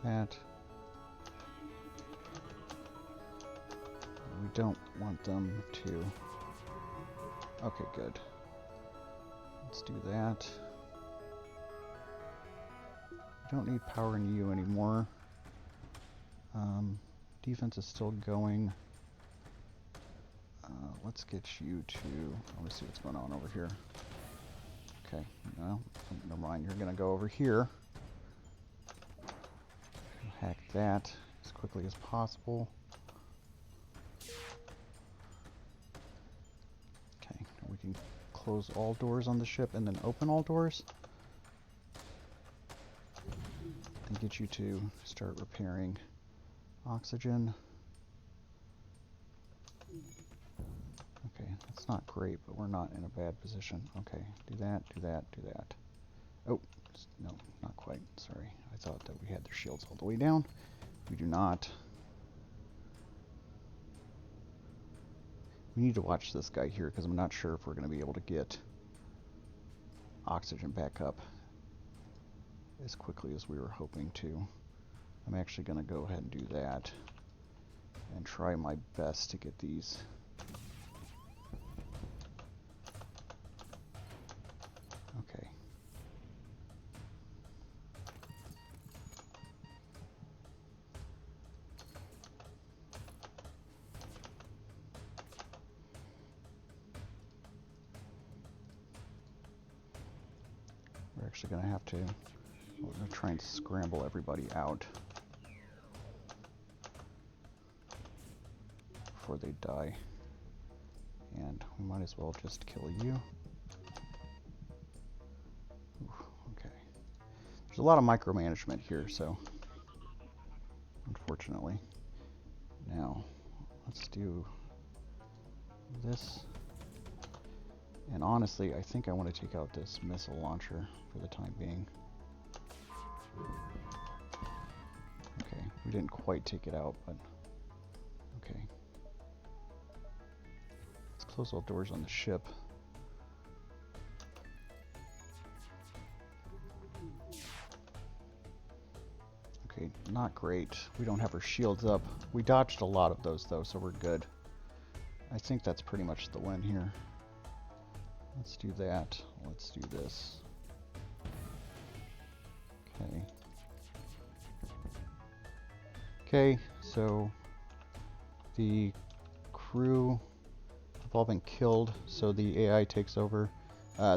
that. We don't want them to. Okay, good. Let's do that. We don't need power in you anymore. Defense is still going. Let's get you to. Let me see what's going on over here. Okay, no, never mind. You're gonna go over here. Hack that as quickly as possible. Okay, we can close all doors on the ship and then open all doors. And get you to start repairing oxygen. Okay, that's not great, but we're not in a bad position. Okay, do that, do that, do that. Oh, no, not quite. Sorry, I thought that we had their shields all the way down. We do not. We need to watch this guy here because I'm not sure if we're going to be able to get oxygen back up as quickly as we were hoping to. I'm actually going to go ahead and do that and try my best to get these. Okay. We're actually going to have to, we're going to try and scramble everybody out before they die. And we might as well just kill you. Okay. There's a lot of micromanagement here, so unfortunately. Now, let's do this. And honestly, I think I want to take out this missile launcher for the time being. Okay, we didn't quite take it out, but okay. Let's close all doors on the ship. Okay, not great. We don't have our shields up. We dodged a lot of those though, so we're good. I think that's pretty much the win here. Let's do that. Let's do this. Okay. Okay, so the crew have all been killed, so the AI takes over.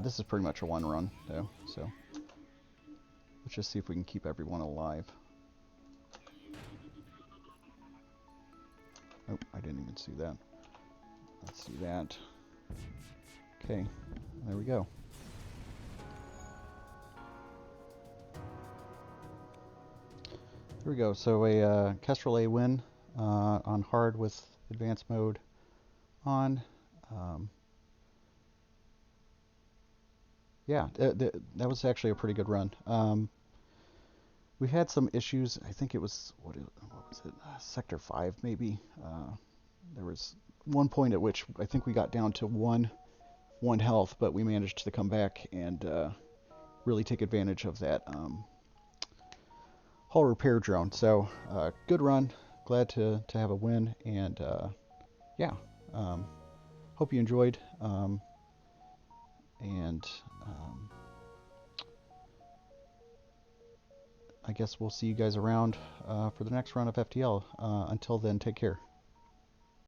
This is pretty much a one run though, so let's just see if we can keep everyone alive. Oh, I didn't even see that. Let's do that. Okay, there we go. Here we go. So a Kestrel A win on hard with advanced mode on. Yeah, that was actually a pretty good run. We had some issues. I think it was what was it? Sector 5 maybe. There was one point at which I think we got down to one health, but we managed to come back and really take advantage of that hull repair drone. So good run, glad to have a win, and yeah, hope you enjoyed, and I guess we'll see you guys around for the next run of FTL. Until then, take care.